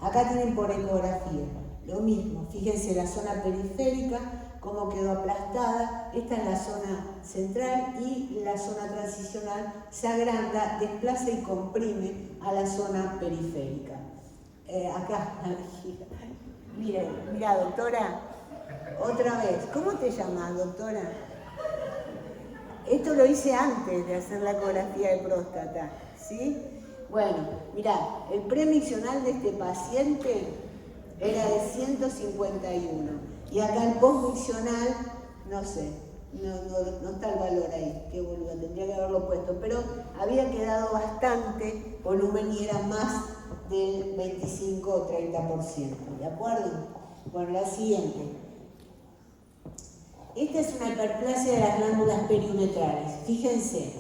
Acá tienen por ecografía lo mismo. Fíjense la zona periférica, cómo quedó aplastada. Esta es la zona central y la zona transicional se agranda, desplaza y comprime a la zona periférica. Acá, la vejiga. Mira, doctora, otra vez. ¿Cómo te llamas, doctora? Esto lo hice antes de hacer la ecografía de próstata, ¿sí? Bueno, mirá, el premiccional de este paciente era de 151 y acá el postmiccional, no sé, no está el valor ahí, qué boluda, tendría que haberlo puesto, pero había quedado bastante volumen y era más del 25 o 30%, ¿de acuerdo? Bueno, la siguiente. Esta es una hiperplasia de las glándulas periuretrales. Fíjense,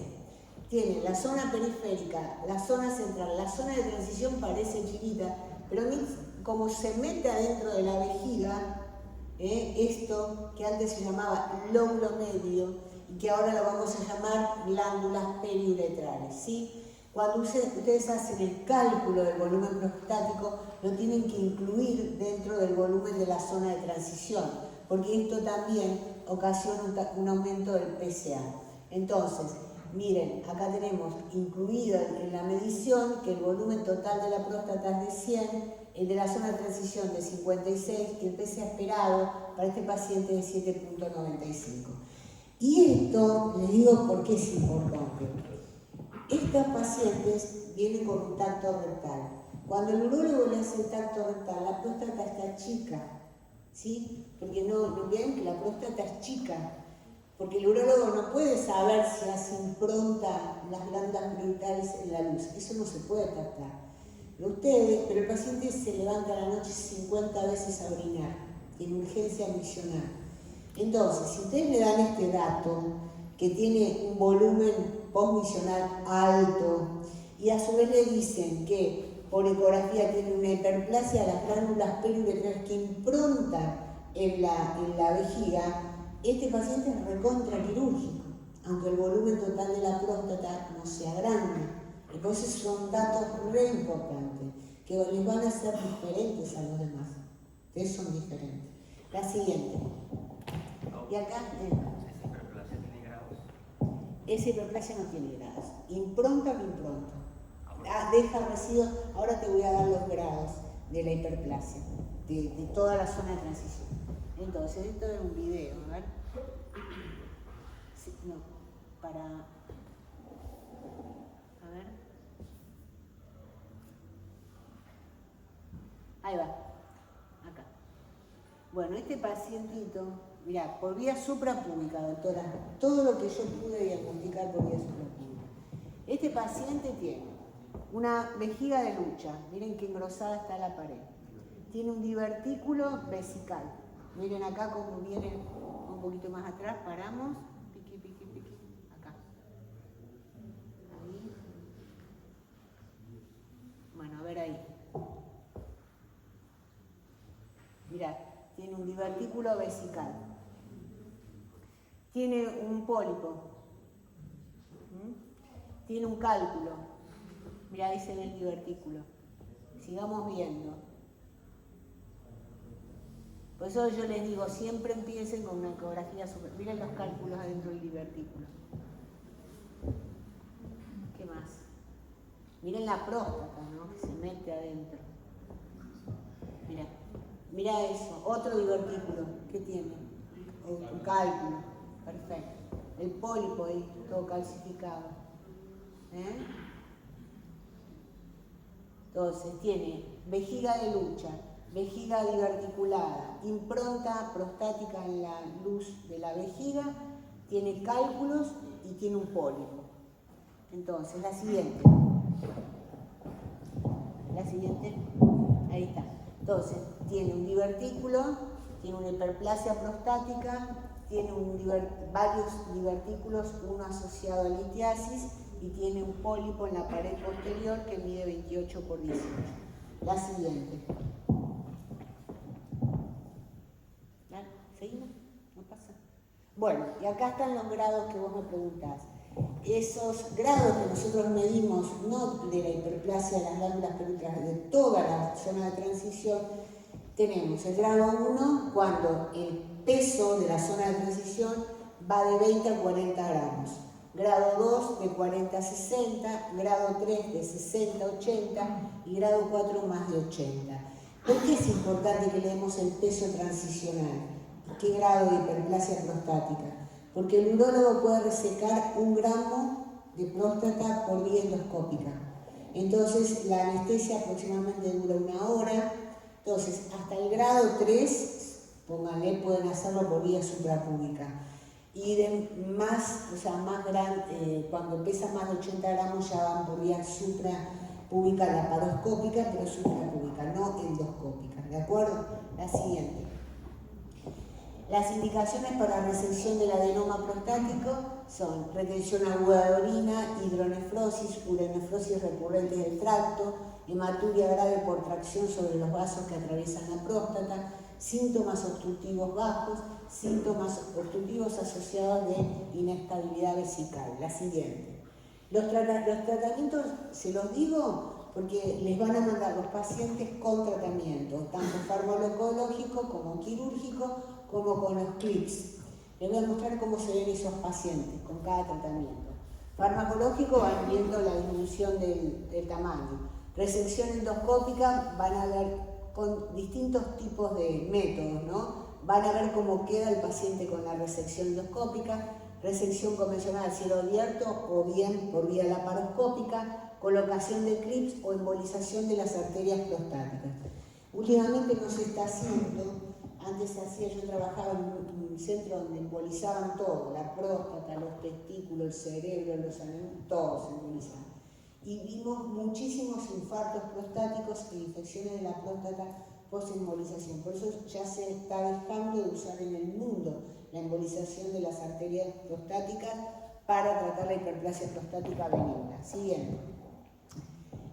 tiene la zona periférica, la zona central, la zona de transición parece chiquita, pero como se mete adentro de la vejiga, esto que antes se llamaba lóbulo medio y que ahora lo vamos a llamar glándulas periuretrales, ¿sí? Cuando ustedes hacen el cálculo del volumen prostático, lo tienen que incluir dentro del volumen de la zona de transición, porque esto también ocasiona un aumento del PSA. Entonces, miren, acá tenemos incluido en la medición que el volumen total de la próstata es de 100, el de la zona de transición de 56 y el PSA esperado para este paciente de 7.95. Y esto, les digo por qué es importante. Estas pacientes vienen con un tacto rectal. Cuando el urólogo le hace el tacto rectal, la próstata está chica, ¿sí? Porque no ven que la próstata es chica, porque el urólogo no puede saber si hace impronta las glándulas periuretrales en la luz, eso no se puede captar. Pero el paciente se levanta a la noche 50 veces a orinar, tiene urgencia misional. Entonces, si ustedes le dan este dato, que tiene un volumen postmisional alto, y a su vez le dicen que por ecografía tiene una hiperplasia de las glándulas periuretrales que impronta en la vejiga, este paciente es recontraquirúrgico, aunque el volumen total de la próstata no sea grande. Entonces son datos re importantes, que les van a ser diferentes a los demás. Ustedes son diferentes. La siguiente. Y acá... ¿Esa hiperplasia tiene grados? Esa hiperplasia no tiene grados. Impronta o no impronta. Deja residuos. Ahora te voy a dar los grados de la hiperplasia, de toda la zona de transición. Entonces, esto es un video, a ver. Sí, no, para... A ver. Ahí va. Acá. Bueno, este pacientito, mirá, por vía suprapúbica, doctora, todo lo que yo pude diagnosticar por vía suprapúbica. Este paciente tiene una vejiga de lucha, miren qué engrosada está la pared. Tiene un divertículo vesical. Miren acá como viene un poquito más atrás, paramos, piqui, piqui, piqui, acá. Ahí. Bueno, a ver ahí. Mirá, tiene un divertículo vesical. Tiene un pólipo. Tiene un cálculo. Mirá, ahí se ve el divertículo. Sigamos viendo. Por eso yo les digo, siempre empiecen con una ecografía super. Miren los cálculos adentro del divertículo. ¿Qué más? Miren la próstata, ¿no? Que se mete adentro. Mirá. Mirá eso, otro divertículo. ¿Qué tiene? Un cálculo. Perfecto. El pólipo ahí, todo calcificado. Entonces, tiene vejiga de lucha, vejiga diverticulada, impronta prostática en la luz de la vejiga, tiene cálculos y tiene un pólipo. Entonces, la siguiente. La siguiente, ahí está. Entonces, tiene un divertículo, tiene una hiperplasia prostática, tiene varios divertículos, uno asociado a litiasis y tiene un pólipo en la pared posterior que mide 28 por 18. La siguiente. ¿Vale? ¿Seguimos? No pasa. Bueno, y acá están los grados que vos me preguntás. Esos grados que nosotros medimos, no de la hiperplasia de las glándulas perúteras, de toda la zona de transición, tenemos el grado 1 cuando el peso de la zona de transición va de 20 a 40 gramos. Grado 2 de 40 a 60, grado 3 de 60 a 80 y grado 4 más de 80. ¿Por qué es importante que le demos el peso transicional? ¿Qué grado de hiperplasia prostática? Porque el urólogo puede resecar 1 gramo de próstata por vía endoscópica. Entonces la anestesia aproximadamente dura 1 hora. Entonces hasta el grado 3, pónganle, pueden hacerlo por vía suprapúbica. Y de más, o sea, más grande, cuando pesa más de 80 gramos ya van por vía suprapúbica, laparoscópica, pero suprapúbica, no endoscópica. ¿De acuerdo? La siguiente. Las indicaciones para resección del adenoma prostático son retención aguda de orina, hidronefrosis, uronefrosis recurrentes del tracto, hematuria grave por tracción sobre los vasos que atraviesan la próstata, síntomas obstructivos bajos, síntomas obstructivos asociados de inestabilidad vesical. La siguiente. Los tratamientos, se los digo porque les van a mandar los pacientes con tratamientos, tanto farmacológico como quirúrgico, como con los clips. Les voy a mostrar cómo se ven esos pacientes con cada tratamiento. Farmacológico van viendo la disminución del tamaño. Resección endoscópica van a ver con distintos tipos de métodos, ¿no? Van a ver cómo queda el paciente con la resección endoscópica, resección convencional a cielo abierto o bien por vía laparoscópica, colocación de clips o embolización de las arterias prostáticas. Últimamente no se está haciendo, antes se hacía, yo trabajaba en un centro donde embolizaban todo, la próstata, los testículos, el cerebro, los aneurismas, todo se embolizaba. Y vimos muchísimos infartos prostáticos e infecciones de la próstata post-embolización. Por eso ya se está dejando de usar en el mundo la embolización de las arterias prostáticas para tratar la hiperplasia prostática benigna. Siguiente.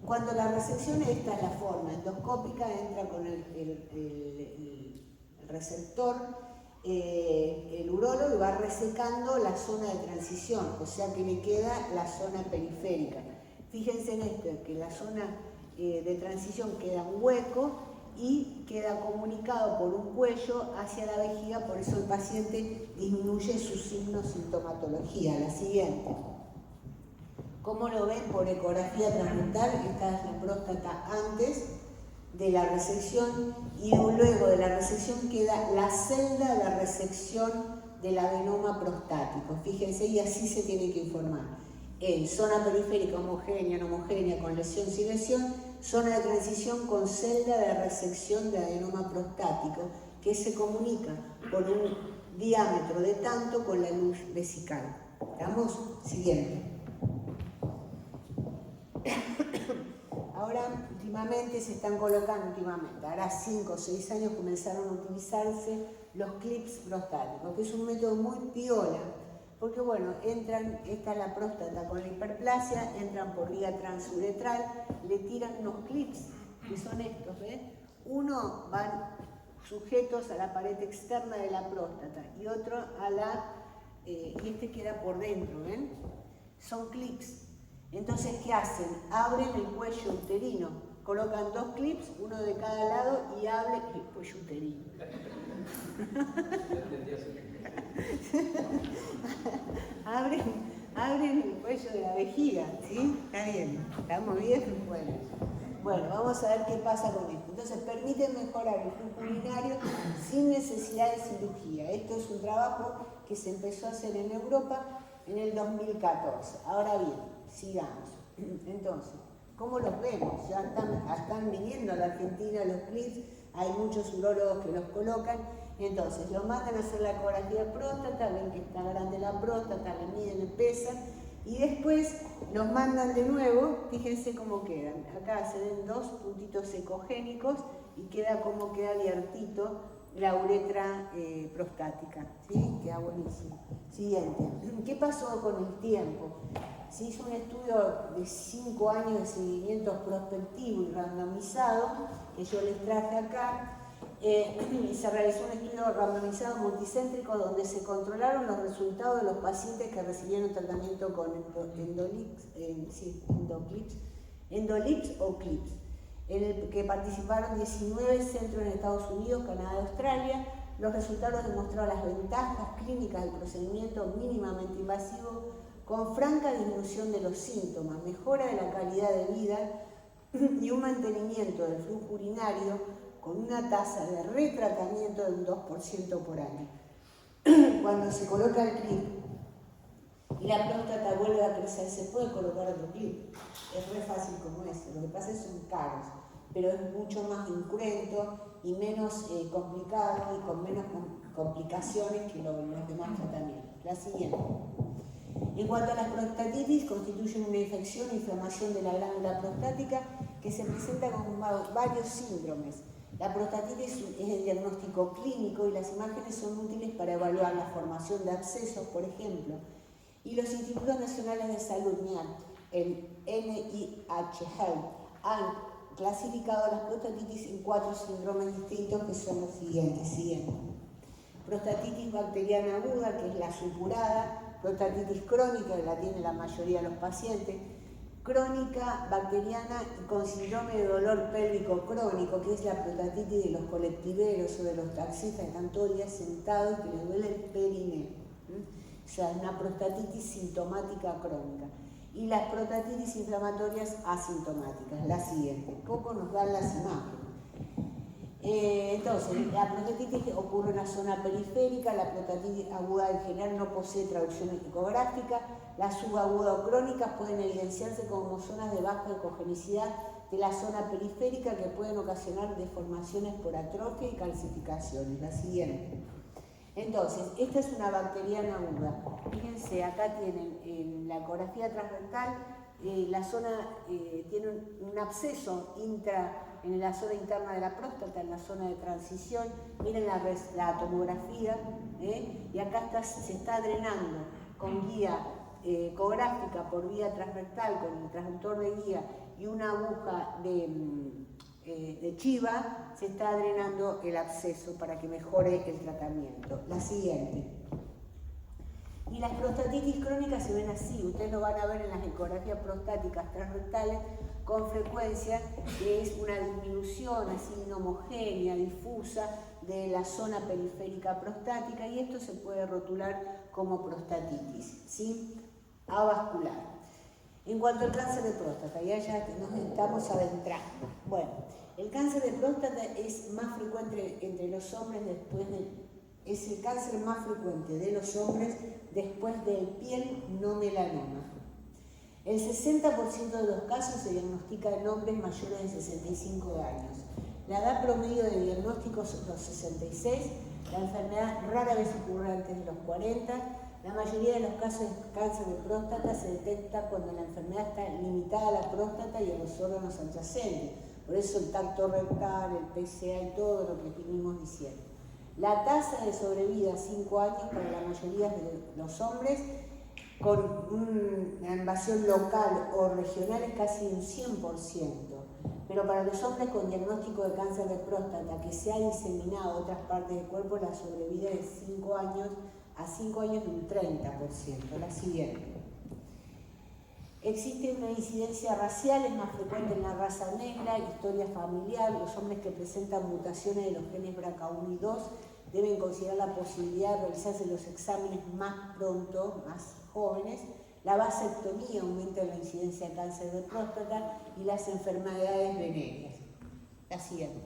Cuando la resección esta es la forma endoscópica, entra con el receptor, el urólogo va resecando la zona de transición, o sea que le queda la zona periférica. Fíjense en esto, que la zona de transición queda un hueco y queda comunicado por un cuello hacia la vejiga, por eso el paciente disminuye su signo sintomatología. La siguiente. ¿Cómo lo ven por ecografía transrectal? Esta es la próstata antes de la resección y luego de la resección queda la celda de la resección del adenoma prostático. Fíjense, y así se tiene que informar. En zona periférica homogénea, no homogénea, con lesión sin lesión, zona de transición con celda de resección de adenoma prostático que se comunica por un diámetro de tanto con la luz vesical. ¿Estamos? Siguiente. Ahora, últimamente se están colocando, ahora 5 o 6 años comenzaron a utilizarse los clips prostáticos, que es un método muy piola, porque bueno, esta es la próstata con la hiperplasia, entran por vía transuretral, le tiran unos clips, que son estos, ¿ven? Uno van sujetos a la pared externa de la próstata y otro a y este queda por dentro, ¿ven? Son clips. Entonces, ¿qué hacen? Abren el cuello uterino, colocan 2 clips, uno de cada lado y abren el cuello uterino. abren el cuello de la vejiga, ¿sí? ¿Está bien? ¿Estamos bien? Bueno, vamos a ver qué pasa con esto. Entonces, permite mejorar el flujo urinario sin necesidad de cirugía. Esto es un trabajo que se empezó a hacer en Europa en el 2014. Ahora bien, sigamos. Entonces, ¿cómo los vemos? Ya están viniendo a la Argentina los clips, hay muchos urólogos que los colocan. Entonces, los mandan a hacer la ecografía de próstata, ven que está grande la próstata, le miden, le pesan, y después los mandan de nuevo, fíjense cómo quedan. Acá se ven 2 puntitos ecogénicos y queda como queda abiertito la uretra prostática, ¿sí? Queda buenísimo. Siguiente. ¿Qué pasó con el tiempo? se hizo un estudio de 5 años de seguimiento prospectivo y randomizado, que yo les traje acá, y se realizó un estudio randomizado multicéntrico donde se controlaron los resultados de los pacientes que recibieron tratamiento con Endolips o Clips, en el que participaron 19 centros en Estados Unidos, Canadá y Australia. Los resultados demostraron las ventajas clínicas del procedimiento mínimamente invasivo con franca disminución de los síntomas, mejora de la calidad de vida y un mantenimiento del flujo urinario con una tasa de retratamiento de un 2% por año. Cuando se coloca el clip y la próstata vuelve a crecer, se puede colocar otro clip. Es re fácil como eso. Lo que pasa es que son caros, pero es mucho más incruento y menos complicado y con menos complicaciones que los demás tratamientos. La siguiente. En cuanto a las prostatitis, constituyen una infección e inflamación de la glándula prostática que se presenta con varios síndromes. La prostatitis es el diagnóstico clínico y las imágenes son útiles para evaluar la formación de abscesos, por ejemplo. Y los Institutos Nacionales de Salud, el NIH Health, han clasificado las prostatitis en 4 síndromes distintos que son los siguientes. Prostatitis bacteriana aguda, que es la supurada, prostatitis crónica, que la tiene la mayoría de los pacientes, crónica bacteriana y con síndrome de dolor pélvico crónico, que es la prostatitis de los colectiveros o de los taxistas que están todo el día sentados y que les duele el perineo. O sea, una prostatitis sintomática crónica. Y las prostatitis inflamatorias asintomáticas, la siguiente. Poco nos dan las imágenes. Entonces, la prostatitis ocurre en la zona periférica, la prostatitis aguda en general no posee traducción ecográfica, las subagudas o crónicas pueden evidenciarse como zonas de baja ecogenicidad de la zona periférica que pueden ocasionar deformaciones por atrofia y calcificaciones. La siguiente. Entonces, esta es una bacteriana aguda. Fíjense, acá tienen en la ecografía transrectal, la zona tiene un absceso en la zona interna de la próstata, en la zona de transición. Miren la tomografía, y acá se está drenando con guía ecográfica por vía transrectal, con el transductor de guía y una aguja de chiva, se está drenando el absceso para que mejore el tratamiento. La siguiente. Y las prostatitis crónicas se ven así, ustedes lo van a ver en las ecografías prostáticas transrectales con frecuencia, que es una disminución así inhomogénea, difusa de la zona periférica prostática, y esto se puede rotular como prostatitis, ¿sí? Avascular. En cuanto al cáncer de próstata, ya nos estamos adentrando. Bueno, el cáncer de próstata es más frecuente entre los hombres es el cáncer más frecuente de los hombres después del piel no melanoma. El 60% de los casos se diagnostica en hombres mayores de 65 años. La edad promedio de diagnóstico es los 66, la enfermedad rara vez ocurre antes de los 40, la mayoría de los casos de cáncer de próstata se detecta cuando la enfermedad está limitada a la próstata y a los órganos adyacentes, por eso el tacto rectal, el PSA y todo lo que venimos diciendo. La tasa de sobrevida a 5 años para la mayoría de los hombres con una invasión local o regional es casi un 100%, pero para los hombres con diagnóstico de cáncer de próstata que se ha diseminado a otras partes del cuerpo, la sobrevida es 5 años a 5 años de un 30%. La siguiente. Existe una incidencia racial, es más frecuente en la raza negra, historia familiar. Los hombres que presentan mutaciones de los genes BRCA1 y 2 deben considerar la posibilidad de realizarse los exámenes más pronto, más jóvenes. La vasectomía aumenta la incidencia de cáncer de próstata y las enfermedades venéreas. La siguiente.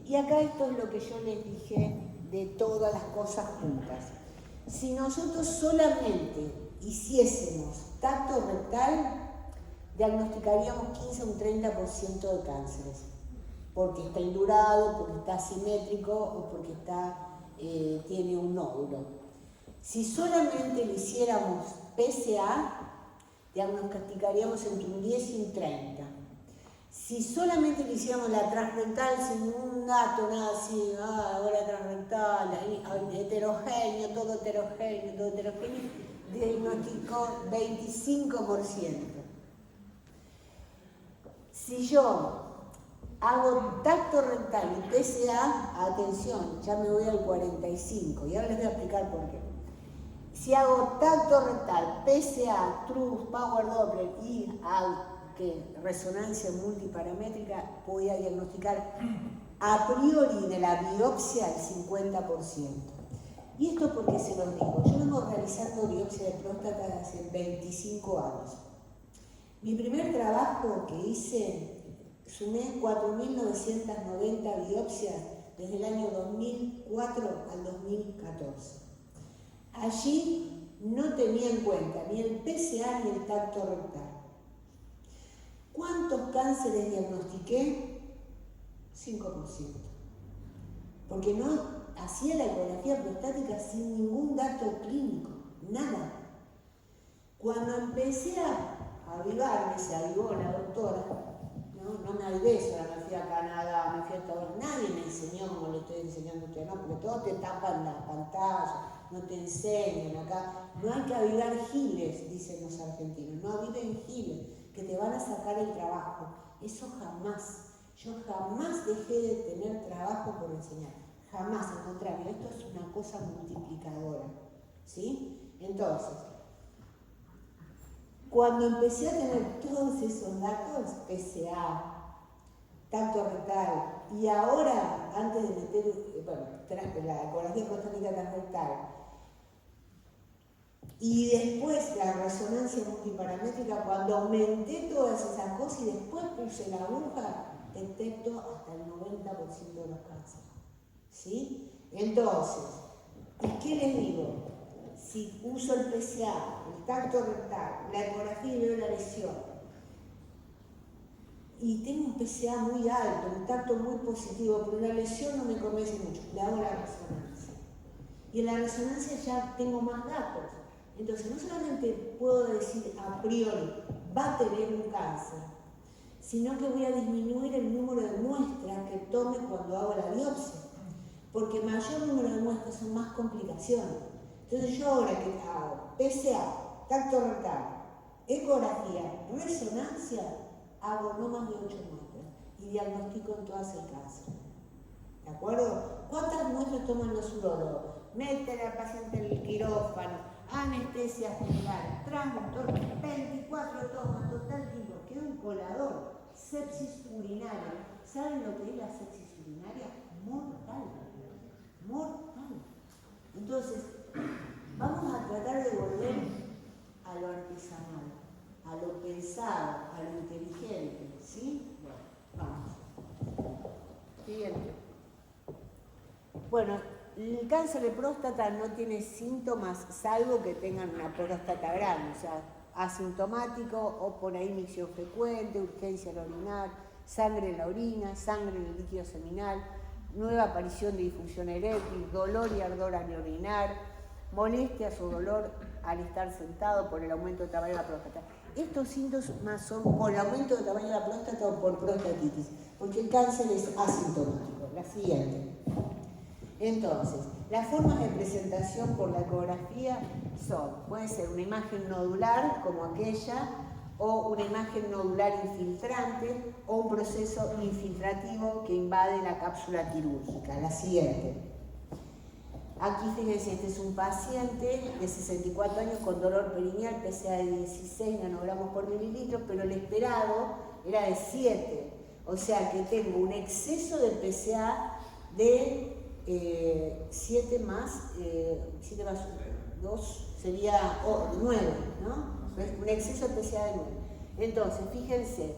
Y acá esto es lo que yo les dije de todas las cosas juntas. Si nosotros solamente hiciésemos tacto rectal, diagnosticaríamos 15 a un 30% de cánceres, porque está indurado, porque está asimétrico o porque tiene un nódulo. Si solamente le hiciéramos PSA, diagnosticaríamos entre un 10 y un 30. Si solamente le hiciéramos la transrectal sin ningún dato, nada así, ahora transrectal, heterogéneo, todo heterogéneo, diagnosticó 25%. Si yo hago tacto rectal y PSA, atención, ya me voy al 45%, y ahora les voy a explicar por qué. Si hago tacto rectal, PSA, TRUS, Power Doppler y resonancia multiparamétrica, voy a diagnosticar a priori de la biopsia el 50%. Y esto porque se los digo, yo vengo realizando biopsia de próstata hace 25 años. Mi primer trabajo que hice, sumé 4.990 biopsias desde el año 2004 al 2014. Allí no tenía en cuenta ni el PSA ni el tacto rectal. ¿Cuántos cánceres diagnostiqué? 5%. Porque no hacía la ecografía prostática sin ningún dato clínico, nada. Cuando empecé a avivarme, se avivó la doctora, no me avivé sola, me fui a Canadá, me fui a Estados Unidos, nadie me enseñó como le estoy enseñando a usted, no, porque todos te tapan las pantallas, no te enseñan acá. No hay que avivar giles, dicen los argentinos, no aviven giles, que te van a sacar el trabajo. Eso jamás. Yo jamás dejé de tener trabajo por enseñar. Jamás, al contrario, esto es una cosa multiplicadora. ¿Sí? Entonces, cuando empecé a tener todos esos datos, PSA, tacto rectal, y ahora, antes de meter, la ecografía prostática transrectal, y después la resonancia multiparamétrica, cuando aumenté todas esas cosas y después puse la aguja, detecto hasta el 90% de los cánceres. ¿Sí? Entonces, ¿y qué les digo? Si uso el PSA, el tacto rectal, la ecografía y veo la lesión, y tengo un PSA muy alto, un tacto muy positivo, pero la lesión no me convence mucho, le hago la resonancia. Y en la resonancia ya tengo más datos. Entonces, no solamente puedo decir a priori, va a tener un cáncer, sino que voy a disminuir el número de muestras que tome cuando hago la biopsia, porque mayor número de muestras son más complicaciones. Entonces yo ahora que hago PSA, tacto rectal, ecografía, resonancia, hago no más de 8 muestras y diagnostico en todas el cáncer. ¿De acuerdo? ¿Cuántas muestras toman los urólogos? Meten al paciente en el quirófano, anestesia general, transductor, 24 tomas, total tiempo, queda un colador, sepsis urinaria. ¿Saben lo que es la sepsis urinaria? Mortal, mortal. Entonces, vamos a tratar de volver a lo artesanal, a lo pensado, a lo inteligente, ¿sí? Bueno, vamos. Siguiente. Bueno, el cáncer de próstata no tiene síntomas salvo que tengan una próstata grande, o sea, asintomático o por ahí micción frecuente, urgencia al orinar, sangre en la orina, sangre en el líquido seminal, nueva aparición de disfunción eréctil, dolor y ardor al orinar, molestias o dolor al estar sentado por el aumento de tamaño de la próstata. Estos síntomas son por el aumento de tamaño de la próstata o por prostatitis, porque el cáncer es asintomático. La siguiente. Entonces, las formas de presentación por la ecografía puede ser una imagen nodular como aquella, o una imagen nodular infiltrante, o un proceso infiltrativo que invade la cápsula quirúrgica. La siguiente. Aquí fíjense, este es un paciente de 64 años con dolor perineal, PSA de 16 nanogramos por mililitro, pero el esperado era de 7. O sea que tengo un exceso de PSA de 7 más 2 sería 9, ¿no? Un exceso de PSA de 9. Entonces, fíjense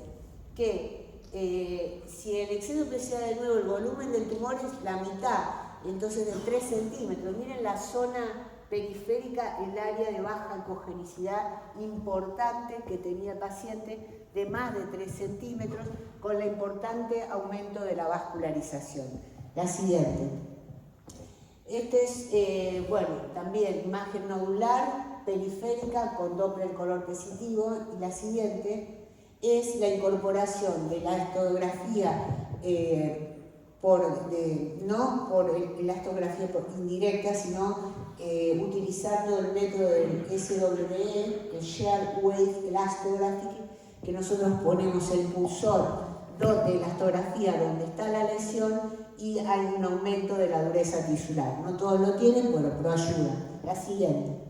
que si el exceso de PSA de 9, el volumen del tumor es la mitad, entonces de 3 centímetros. Miren la zona periférica, el área de baja ecogenicidad importante que tenía el paciente, de más de 3 centímetros, con el importante aumento de la vascularización. La siguiente. Este es, también imagen nodular, periférica, con Doppler color positivo. Y la siguiente es la incorporación de la elastografía, no por la elastografía indirecta, sino utilizando el método del SWE, el Shared Wave Elastography, que nosotros ponemos el cursor de la elastografía donde está la lesión y hay un aumento de la dureza tisular. No todos lo tienen, pero ayuda. La siguiente.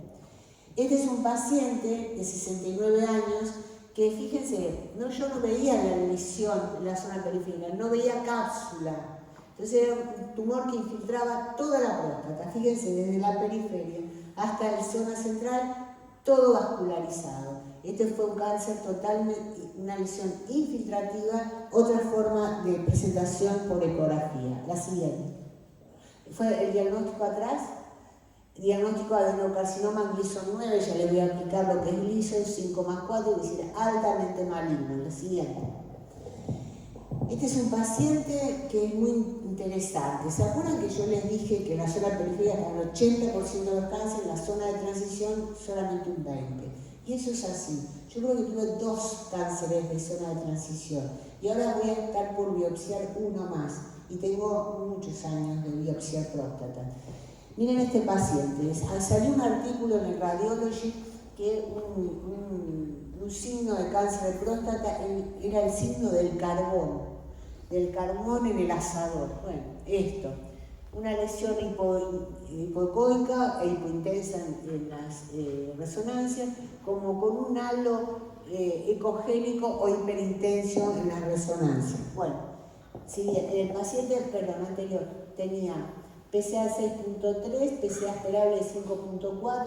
Este es un paciente de 69 años que, fíjense, yo no veía la lesión en la zona periférica, no veía cápsula. Entonces era un tumor que infiltraba toda la próstata, fíjense, desde la periferia hasta la zona central, todo vascularizado. Este fue un cáncer totalmente, una lesión infiltrativa, otra forma de presentación por ecografía. La siguiente. Fue el diagnóstico atrás. Diagnóstico de adenocarcinoma Gleason 9, ya le voy a explicar lo que es Gleason, 5+4, es decir, altamente maligno. La siguiente. Este es un paciente que es muy interesante. ¿Se acuerdan que yo les dije que en la zona periférica está el 80% de los cánceres, en la zona de transición solamente un 20%? Y eso es así. Yo creo que tuve 2 cánceres de zona de transición y ahora voy a estar por biopsiar uno más y tengo muchos años de biopsiar próstata. Miren este paciente, salió un artículo en el Radiology que un signo de cáncer de próstata era el signo del carbón en el asador. Bueno, esto, una lesión hipoecoica e hipointensa en las resonancias, como con un halo ecogénico o hiperintenso en las resonancias. Bueno, si el paciente, anterior, tenía PSA 6.3, PSA esperable 5.4,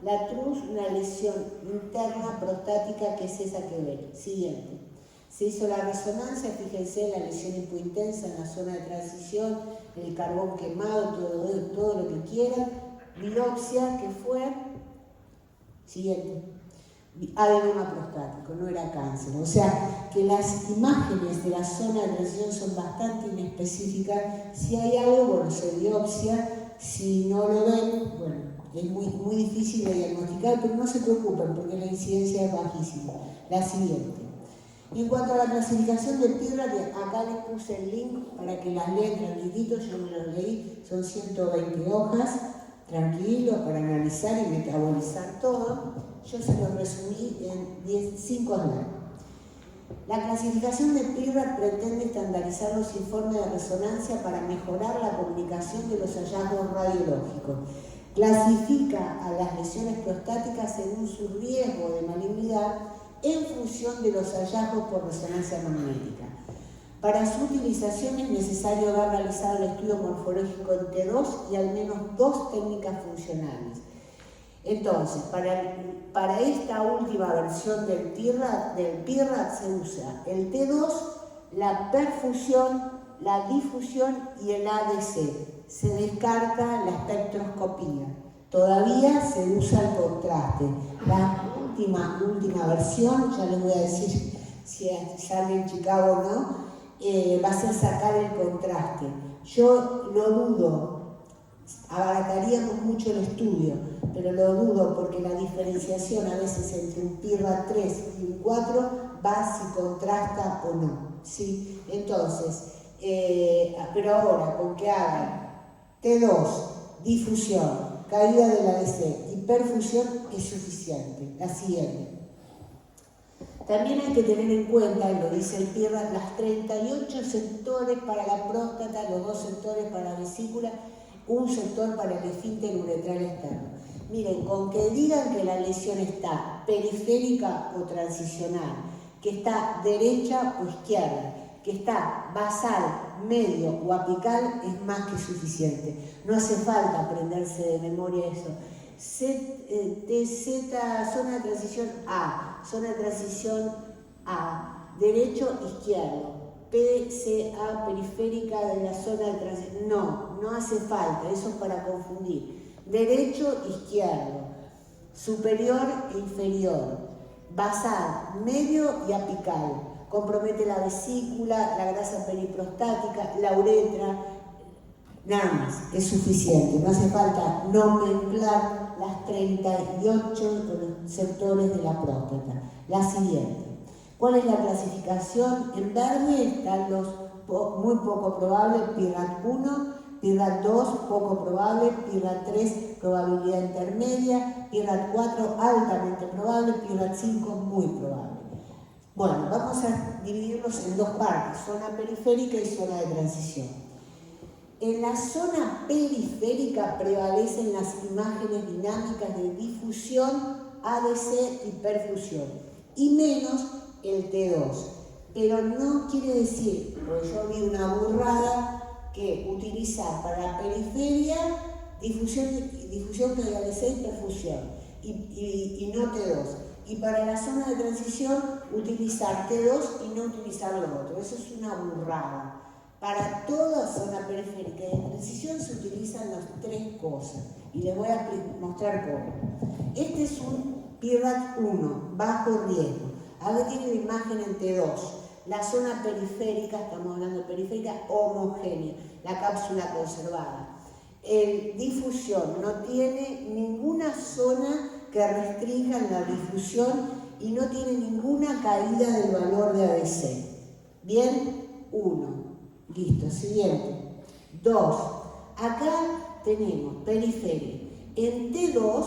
la TRUS, una lesión interna prostática que es esa que ven. Siguiente. Se hizo la resonancia, fíjense, la lesión hipointensa en la zona de transición, el carbón quemado, todo lo que quieran. Biopsia, que fue, siguiente, adenoma prostático, no era cáncer. O sea, que las imágenes de la zona de transición son bastante inespecíficas. Si hay algo, bueno, se biopsia. Si no lo ven, bueno, es muy difícil de diagnosticar, pero no se preocupen porque la incidencia es bajísima. La siguiente. En cuanto a la clasificación de PIRA, acá les puse el link para que las lean tranquilitos, yo me lo leí, son 120 hojas, tranquilos, para analizar y metabolizar todo. Yo se los resumí en 5 slides. La clasificación de PIRA pretende estandarizar los informes de resonancia para mejorar la comunicación de los hallazgos radiológicos. Clasifica a las lesiones prostáticas según su riesgo de malignidad en función de los hallazgos por resonancia magnética. Para su utilización es necesario haber realizado el estudio morfológico en T2 y al menos 2 técnicas funcionales. Entonces, para esta última versión del PIRAT se usa el T2, la perfusión, la difusión y el ADC. Se descarta la espectroscopía. Todavía se usa el contraste. La última versión, ya les voy a decir si sale en Chicago o no, va a ser sacar el contraste. Yo lo dudo, abarataríamos mucho el estudio, pero lo dudo porque la diferenciación a veces entre un PIRA 3 y un 4 va si contrasta o no, ¿sí? Entonces, pero ahora con que hagan T2, difusión, caída del ADC y perfusión es suficiente. La siguiente. También hay que tener en cuenta, y lo dice el PIRA, las 38 sectores para la próstata, los 2 sectores para la vesícula, un sector para el esfínter uretral externo. Miren, con que digan que la lesión está periférica o transicional, que está derecha o izquierda, que está basal, medio o apical, es más que suficiente. No hace falta aprenderse de memoria eso. TZ, zona de transición A, zona de transición A, derecho, izquierdo. PCA, periférica de la zona de transición. No hace falta, eso es para confundir. Derecho, izquierdo, superior, inferior, basal, medio y apical. Compromete la vesícula, la grasa periprostática, la uretra, nada más, es suficiente. No hace falta nomenclar las 38 sectores de la próstata. La siguiente. ¿Cuál es la clasificación? En verde están los muy poco probables, PIRAT 1, PIRAT 2, poco probable, PIRAT 3, probabilidad intermedia, PIRAT 4, altamente probable, PIRAT 5, muy probable. Bueno, vamos a dividirlos en dos partes, zona periférica y zona de transición. En la zona periférica prevalecen las imágenes dinámicas de difusión, ADC y perfusión, y menos el T2. Pero no quiere decir, porque yo vi una burrada, que utilizar para la periferia difusión de ADC y perfusión, y no T2. Y para la zona de transición utilizar T2 y no utilizar lo otro. Eso es una burrada. Para toda zona periférica y de transición se utilizan las tres cosas. Y les voy a mostrar cómo. Este es un PIRAT 1, bajo riesgo. Ahora tiene la imagen en T2. La zona periférica, estamos hablando de periférica, homogénea. La cápsula conservada. Difusión, no tiene ninguna zona que restrinja la difusión y no tiene ninguna caída del valor de ADC. Bien, 1. Listo, siguiente. 2. Acá tenemos periferia. En T2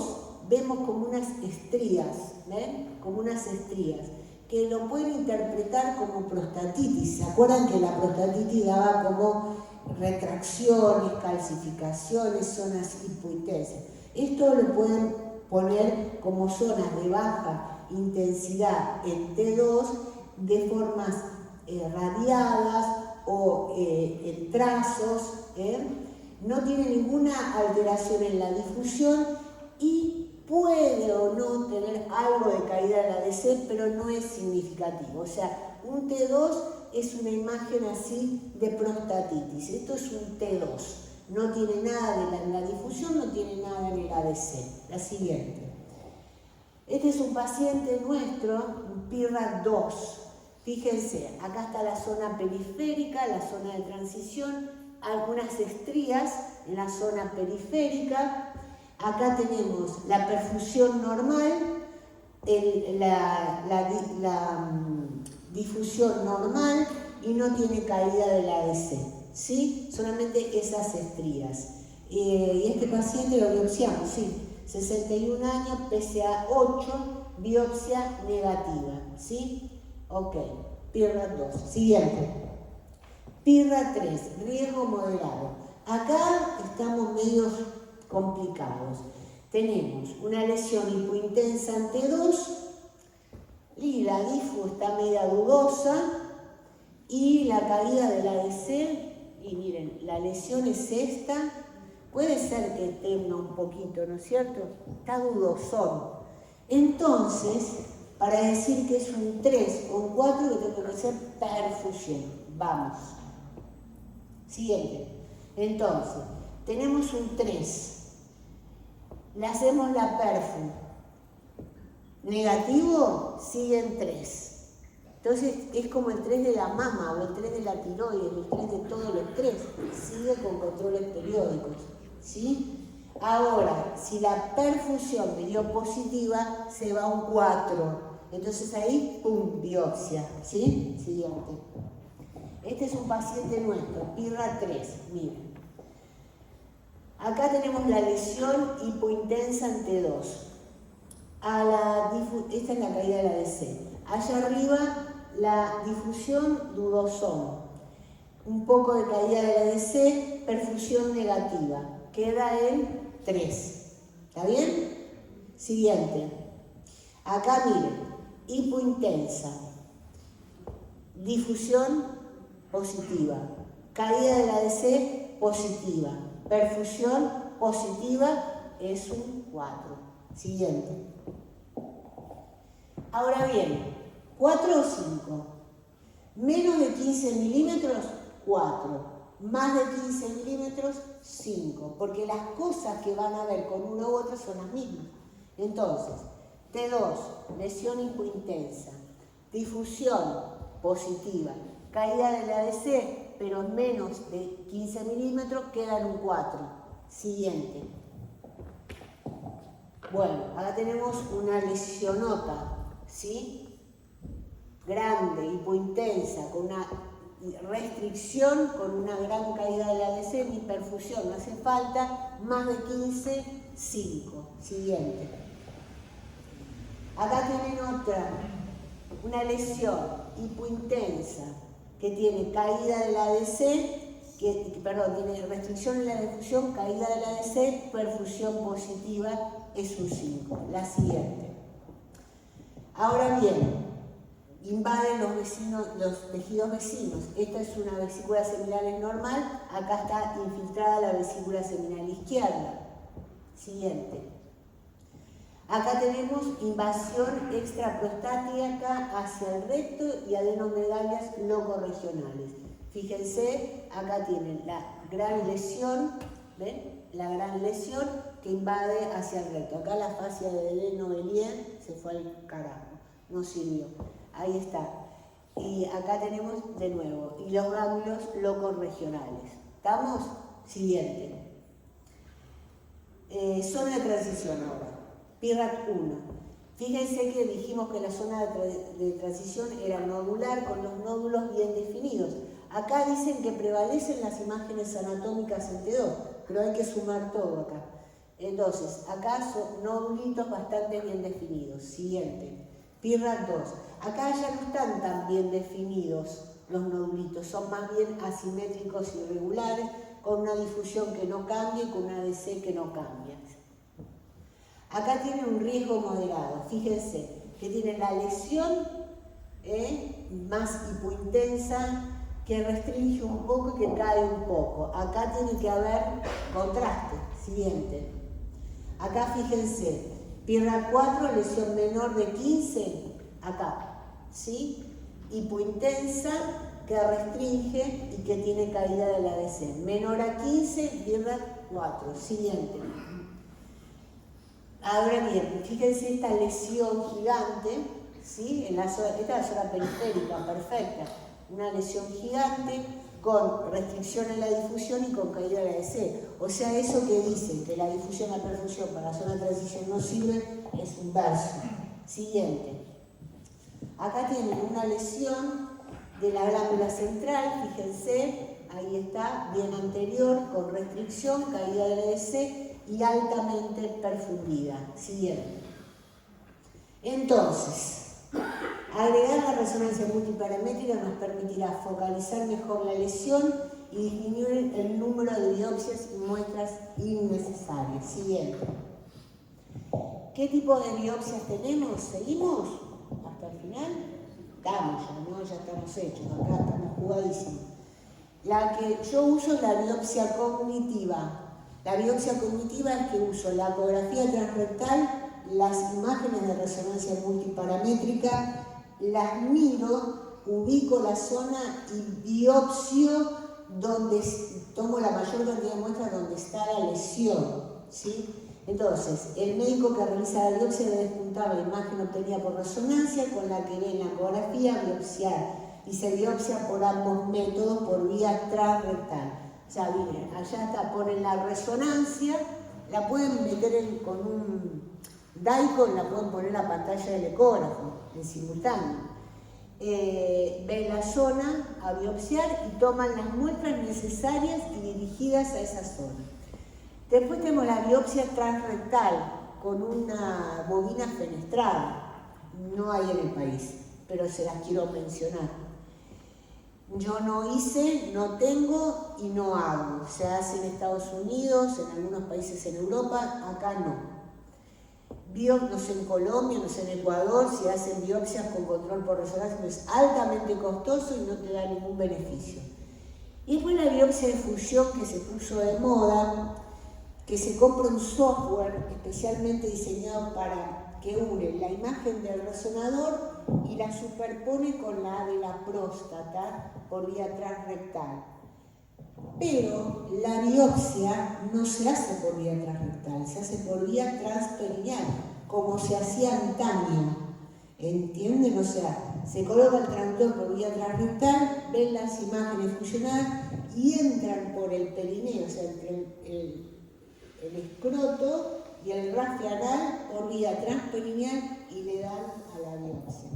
vemos como unas estrías, ¿ven? Como unas estrías, que lo pueden interpretar como prostatitis. ¿Se acuerdan que la prostatitis daba como retracciones, calcificaciones, zonas hipointensas? Esto lo pueden poner como zonas de baja intensidad en T2 de formas radiadas o en trazos, no tiene ninguna alteración en la difusión y puede o no tener algo de caída de la ADC, pero no es significativo. O sea, un T2 es una imagen así de prostatitis. Esto es un T2. No tiene nada en la difusión, no tiene nada en el ADC. La siguiente. Este es un paciente nuestro, un PIRAT 2. Fíjense, acá está la zona periférica, la zona de transición, algunas estrías en la zona periférica. Acá tenemos la perfusión normal, la difusión normal y no tiene caída del ADC, ¿sí? Solamente esas estrías. Y este paciente lo biopsiamos, sí, 61 años, PSA 8, biopsia negativa, ¿sí? Ok, PIRAT 2. Siguiente. PIRAT 3, riesgo moderado. Acá estamos medios complicados. Tenemos una lesión hipointensa en T2 y la difu está media dudosa y la caída del ADC, y miren, la lesión es esta, puede ser que temna un poquito, ¿no es cierto? Está dudosón. Entonces, para decir que es un 3 o un 4, que tengo que hacer perfusión. Vamos. Siguiente. Entonces, tenemos un 3. Le hacemos la perfu. Negativo, sigue en 3. Entonces, es como el 3 de la mama o el 3 de la tiroides, el 3 de todos los 3. Sigue con controles periódicos. ¿Sí? Ahora, si la perfusión me dio positiva, se va a un 4. Entonces ahí, ¡pum!, biopsia. ¿Sí? Siguiente. Este es un paciente nuestro, PIRAT 3. Miren. Acá tenemos la lesión hipointensa en T2. Esta es la caída de la ADC. Allá arriba, la difusión dudosón. Un poco de caída de la ADC, perfusión negativa. Queda en 3. ¿Está bien? Siguiente. Acá miren, hipointensa, difusión positiva, caída del ADC positiva, perfusión positiva es un 4. Siguiente. Ahora bien, 4 o 5, menos de 15 milímetros, 4. Más de 15 milímetros, 5, porque las cosas que van a ver con una u otra son las mismas. Entonces, T2, lesión hipointensa, difusión positiva, caída del ADC, pero menos de 15 milímetros, queda en un 4. Siguiente. Bueno, ahora tenemos una lesionota, ¿sí? Grande, hipointensa, con una restricción con una gran caída del ADC, ni perfusión, no hace falta, más de 15, 5. Siguiente. Acá tienen otra, una lesión hipointensa que tiene caída del ADC, tiene restricción en la difusión, caída del ADC, perfusión positiva, es un 5. La siguiente. Ahora bien, invaden los tejidos vecinos. Esta es una vesícula seminal normal, acá está infiltrada la vesícula seminal izquierda. Siguiente. Acá tenemos invasión extraprostática hacia el recto y adenomegalias locorregionales. Fíjense, acá tienen la gran lesión, ¿ven? La gran lesión que invade hacia el recto. Acá la fascia de Denovelien se fue al carajo, no sirvió. Ahí está. Y acá tenemos de nuevo, y los ganglios locorregionales. ¿Estamos? Siguiente. Zona de transición ahora. PIRAT 1. Fíjense que dijimos que la zona de transición era nodular con los nódulos bien definidos. Acá dicen que prevalecen las imágenes anatómicas en T2, pero hay que sumar todo acá. Entonces, acá son nódulitos bastante bien definidos. Siguiente. PIRAT 2. Acá ya no están tan bien definidos los nodulitos, son más bien asimétricos y irregulares, con una difusión que no cambia y con una ADC que no cambia. Acá tiene un riesgo moderado, fíjense que tiene la lesión más hipointensa que restringe un poco y que cae un poco. Acá tiene que haber contraste. Siguiente. Acá fíjense, PIRAT 4, lesión menor de 15, acá, ¿sí? Hipointensa que restringe y que tiene caída del ADC. Menor a 15, PIRAT 4. Siguiente. Ahora bien, fíjense esta lesión gigante, ¿sí? Esta es la zona periférica, perfecta. Una lesión gigante con restricción en la difusión y con caída del ADC. O sea, eso que dicen que la difusión y la perfusión para la zona de transición no sirven es un verso. Siguiente. Acá tienen una lesión de la glándula central, fíjense, ahí está, bien anterior, con restricción, caída del ADC y altamente perfundida. Siguiente. Entonces, agregar la resonancia multiparamétrica nos permitirá focalizar mejor la lesión y disminuir el número de biopsias y muestras innecesarias. Siguiente. ¿Qué tipo de biopsias tenemos? ¿Seguimos hasta el final? Estamos ya, ¿no? Ya estamos hechos, acá estamos jugadísimos. La que yo uso es la biopsia cognitiva. La biopsia cognitiva es que uso la ecografía transrectal, las imágenes de resonancia multiparamétrica, las miro, ubico la zona y biopsio donde tomo la mayor cantidad de muestras donde está la lesión, ¿sí? Entonces, el médico que realiza la biopsia debe juntar la imagen obtenida por resonancia con la que ve en la ecografía, biopsiar, y se biopsia por ambos métodos por vía transrectal. O sea, miren, allá está, ponen la resonancia, la pueden meter con un Dicon, la pueden poner en la pantalla del ecógrafo, en simultáneo. Ven la zona a biopsiar y toman las muestras necesarias y dirigidas a esa zona. Después tenemos la biopsia transrectal con una bobina fenestrada. No hay en el país, pero se las quiero mencionar. Yo no hice, no tengo y no hago. Se hace en Estados Unidos, en algunos países en Europa, acá no. No sé en Colombia, no sé en Ecuador, si hacen biopsias con control por resonancia, pero es altamente costoso y no te da ningún beneficio. Y después la biopsia de fusión que se puso de moda, que se compra un software especialmente diseñado para que une la imagen del resonador y la superpone con la de la próstata por vía transrectal. Pero la biopsia no se hace por vía transrectal, se hace por vía transperineal, como se hacía antaño. ¿Entienden? O sea, se coloca el traductor por vía transrectal, ven las imágenes fusionadas y entran por el perineo, o sea, entre el escroto y el rastre anal por vía transperineal y le dan a la biopsia.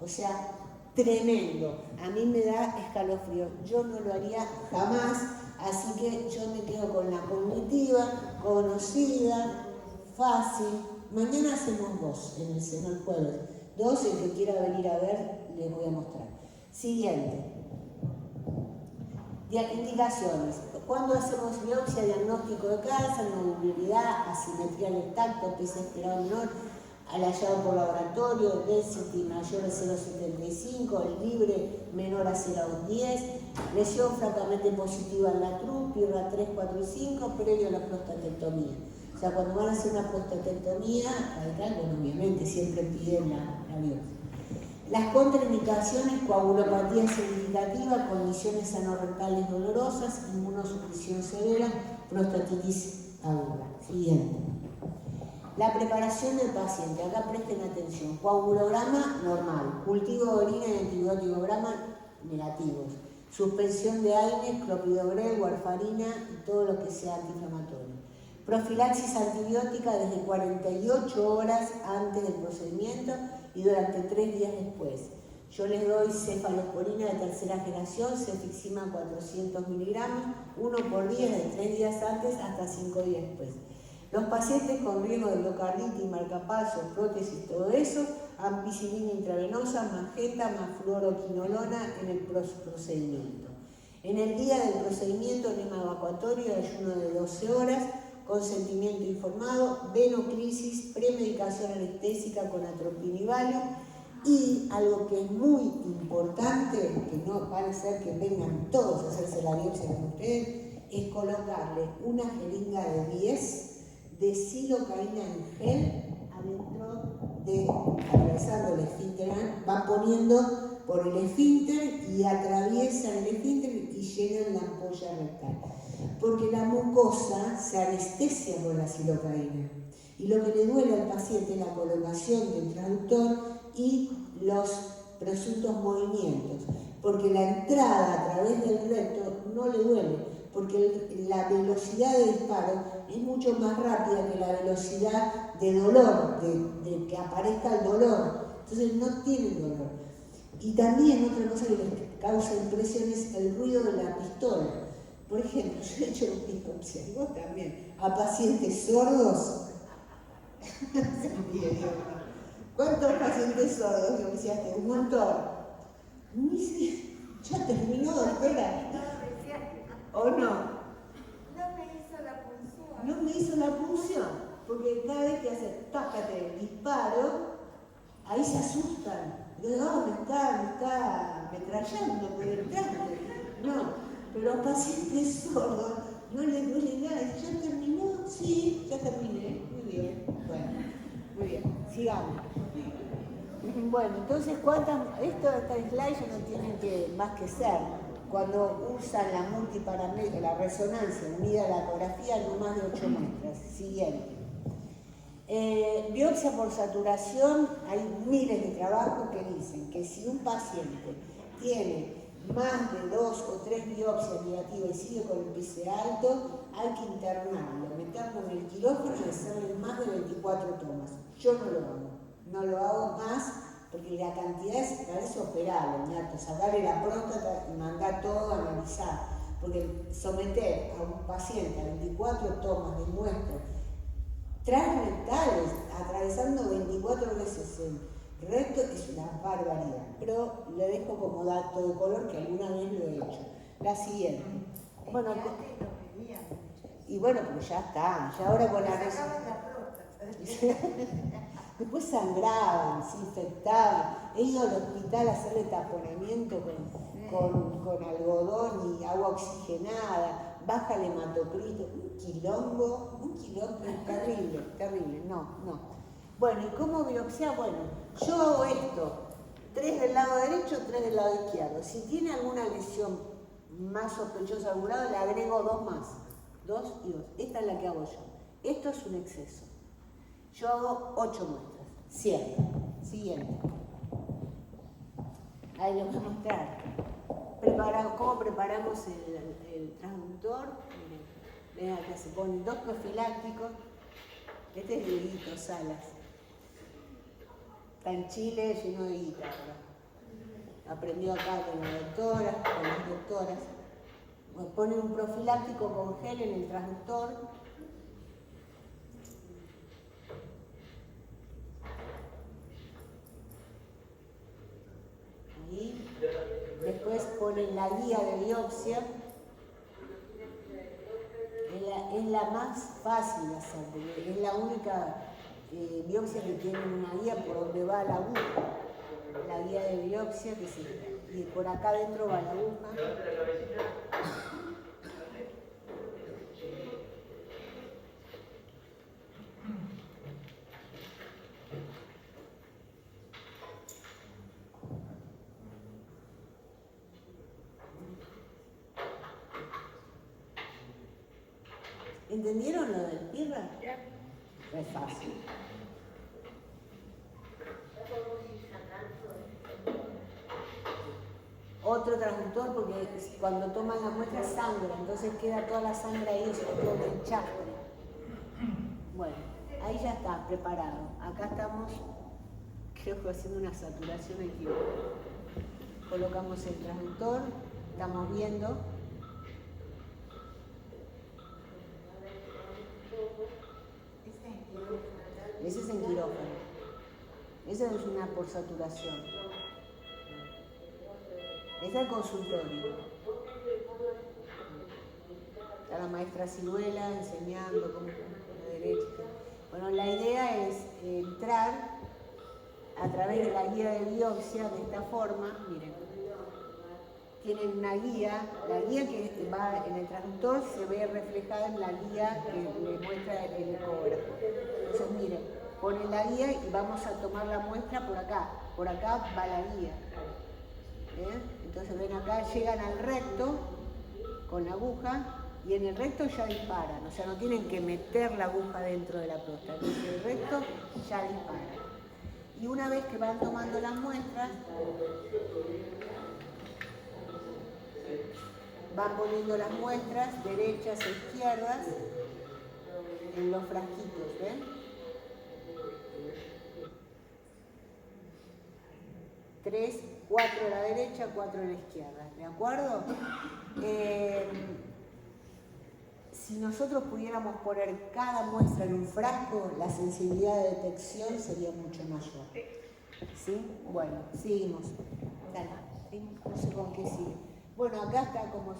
O sea, tremendo. A mí me da escalofrío. Yo no lo haría jamás, así que yo me quedo con la cognitiva, conocida, fácil. Mañana hacemos 2 en el seno el jueves. 2, el que quiera venir a ver, les voy a mostrar. Siguiente. Indicaciones. Cuando hacemos biopsia, diagnóstico de cáncer, movilidad, asimetría del tacto, peso esperado menor, al hallado por laboratorio, density mayor a 0,75, el libre menor a 0,10, lesión francamente positiva en la TRU, PIRA 3, 4 y 5, previo a la prostatectomía. O sea, cuando van a hacer una prostatectomía radical, bueno, obviamente siempre piden la biopsia. Las contraindicaciones: coagulopatía significativa, condiciones anorrectales dolorosas, inmunosupresión severa, prostatitis aguda. Siguiente. La preparación del paciente. Acá presten atención. Coagulograma normal, cultivo de orina y antibióticograma negativos, suspensión de AINES, clopidogrel, warfarina y todo lo que sea antiinflamatorio. Profilaxis antibiótica desde 48 horas antes del procedimiento y durante 3 días después. Yo les doy cefalosporina de tercera generación, cefixima 400 miligramos, 1 por día de 3 días antes hasta 5 días después. Los pacientes con riesgo de miocarditis, marcapasos, prótesis, todo eso, ampicilina intravenosa, magenta, más fluoroquinolona en el procedimiento. En el día del procedimiento, enema evacuatorio, ayuno de 12 horas, consentimiento informado, venoclisis, premedicación anestésica con atropina y Valium, y algo que es muy importante, que no va a ser que vengan todos a hacerse la biopsia con ustedes, es colocarle una jeringa de 10 de silocaína en gel adentro atravesando el esfínter, van poniendo por el esfínter y atraviesan el esfínter y llenan la ampolla rectal. Porque la mucosa se anestesia por la silocaína. Y lo que le duele al paciente es la colocación del traductor y los presuntos movimientos. Porque la entrada a través del recto no le duele, porque la velocidad de disparo es mucho más rápida que la velocidad de dolor, de que aparezca el dolor. Entonces no tienen dolor. Y también otra cosa que les causa impresión es el ruido de la pistola. Por ejemplo, yo he hecho biopsia, y vos también, a pacientes sordos. ¿Cuántos pacientes sordos biopsiaste? Un montón. Ya terminó, doctora. ¿O no? No me hizo la punción. No me hizo la punción, porque cada vez que hace tácate el disparo, ahí se asustan. Digo, no, me está ametrallando por el tanque. No, pero a pacientes sordos no les duele nada. ¿Ya terminó? Sí, ya terminé. Muy bien. Bueno, muy bien. Sigamos. Bueno, entonces, esta slide ya no tienen más que ser. Cuando usan la multiparamétrica, la resonancia unida a la ecografía, no más de 8 muestras. Siguiente. Biopsia por saturación, hay miles de trabajos que dicen que si un paciente tiene más de 2 o 3 biopsias negativas y sigue con el PCA alto, hay que internarlo, meterlo en el quirófano y hacerle más de 24 tomas. Yo no lo hago más porque la cantidad es operable, ¿no? Sacarle la próstata y mandar todo a analizar, porque someter a un paciente a 24 tomas de muestras transrectales, atravesando 24 veces el recto, es una barbaridad. Pero le dejo como dato de color que alguna vez lo he hecho. La siguiente. Bueno, y bueno, pues ya está. Ya ahora con la después sangraban, se infectaban. He ido al hospital a hacerle taponamiento con algodón y agua oxigenada, baja el hematocrito, un quilombo terrible, no. Bueno, ¿y cómo biopsia? Bueno, yo hago esto, 3 del lado derecho, 3 del lado izquierdo. Si tiene alguna lesión más sospechosa de algún lado, le agrego 2 más, 2 y 2. Esta es la que hago yo. Esto es un exceso. Yo hago 8 muestras, siempre. Siguiente. Ahí les voy a mostrar. ¿Cómo preparamos el transductor? Miren, acá se ponen 2 profilácticos. Este es de Dieguito Salas. Está en Chile, lleno de guitarra. aprendió acá con la doctora, con las doctoras. Pone un profiláctico con gel en el transductor. Ahí. Después ponen la guía de biopsia. Es la más fácil de hacer, porque es la única biopsia que tiene una guía por donde va la aguja. La guía de biopsia, que es esta. Y por acá adentro va la aguja. ¿Entendieron lo del PIRRA? Es fácil. Otro transductor, porque cuando toman la muestra sangra, entonces queda toda la sangre ahí, sobre todo en el chastre. Bueno, ahí ya está, preparado. Acá estamos, creo que haciendo una saturación equivocada. Colocamos el transductor, estamos viendo. Ese es en quirófano. Esa es una por saturación. Ese es el consultorio. Está la maestra Ciruela enseñando cómo la derecha. Bueno, la idea es entrar a través de la guía de biopsia de esta forma. Miren, tienen una guía, la guía que va en el transductor se ve reflejada en la guía que le muestra el ecógrafo. Entonces, miren, ponen la guía y vamos a tomar la muestra por acá va la guía. Entonces ven acá, llegan al recto con la aguja y en el recto ya disparan, o sea, no tienen que meter la aguja dentro de la próstata, en el recto ya disparan. Y una vez que van tomando las muestras, van poniendo las muestras derechas e izquierdas en los frasquitos, ¿ven? 3, 4 a la derecha, 4 a la izquierda, ¿de acuerdo? Si nosotros pudiéramos poner cada muestra en un frasco, la sensibilidad de detección sería mucho mayor. ¿Sí? Bueno, seguimos. Dale, no sé con qué sigue. Bueno, acá está como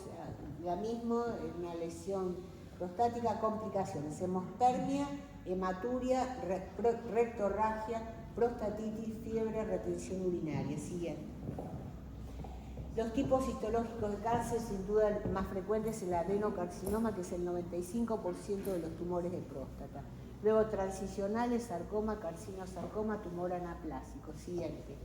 la misma, una lesión prostática, complicaciones, hemospermia, hematuria, rectorragia, prostatitis, fiebre, retención urinaria. Siguiente. Los tipos histológicos de cáncer, sin duda el más frecuente es el adenocarcinoma, que es el 95% de los tumores de próstata. Luego transicionales, sarcoma, carcinosarcoma, tumor anaplásico. Siguiente.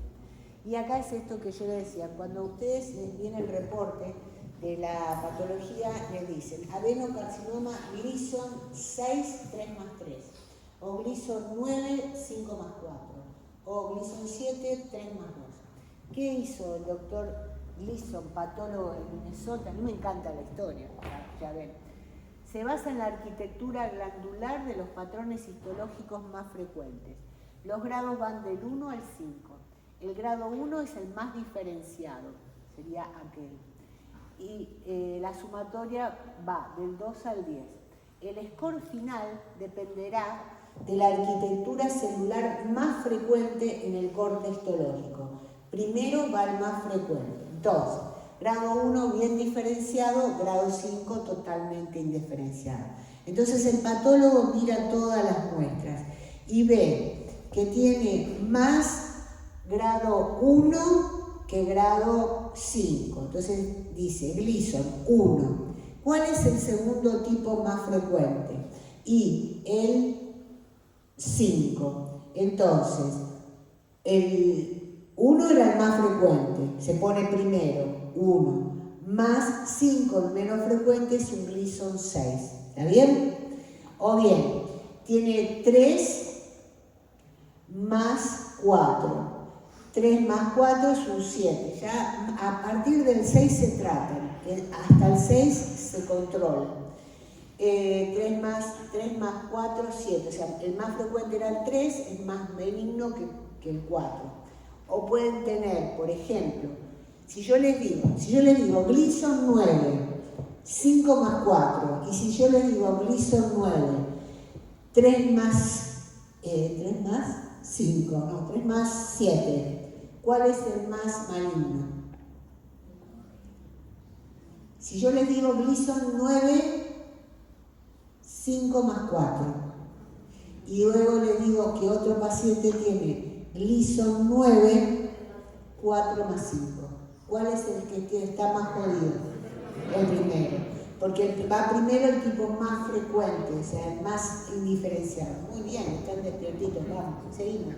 Y acá es esto que yo les decía, cuando ustedes les viene el reporte de la patología, les dicen adenocarcinoma Gleason 6, 3 más 3, o Gleason 9, 5 más 4, o Gleason 7, 3 más 2. ¿Qué hizo el doctor Gleason, patólogo de Minnesota? A mí me encanta la historia, ya ven. Se basa en la arquitectura glandular de los patrones histológicos más frecuentes. Los grados van del 1 al 5. El grado 1 es el más diferenciado, sería aquel. Y la sumatoria va del 2 al 10. El score final dependerá de la arquitectura celular más frecuente en el corte histológico. Primero va el más frecuente. 2. Grado 1 bien diferenciado, grado 5 totalmente indiferenciado. Entonces el patólogo mira todas las muestras y ve que tiene más grado 1 que grado 5. Entonces dice Gleason 1. ¿Cuál es el segundo tipo más frecuente? Y el 5. Entonces, el 1 era el más frecuente, se pone primero, 1. Más 5, el menos frecuente, es un Gleason 6. ¿Está bien? O bien, tiene 3 más 4. 3 más 4 es un 7. Ya a partir del 6 se tratan, hasta el 6 se controla. 3 más 4, 7. O sea, el más frecuente era el 3, es más benigno que el 4. O pueden tener, por ejemplo, Si yo les digo Gleason 9, 5 más 4, y si yo les digo Gleason 9, 3 más 5, no, 3 más 7, ¿cuál es el más maligno? Si yo les digo Gleason 9, 5 más 4, y luego les digo que otro paciente tiene Gleason 9, 4 más 5, ¿cuál es el que está más jodido? El primero, porque va primero el tipo más frecuente, o sea, el más indiferenciado. Muy bien, están despiertitos, vamos, seguimos.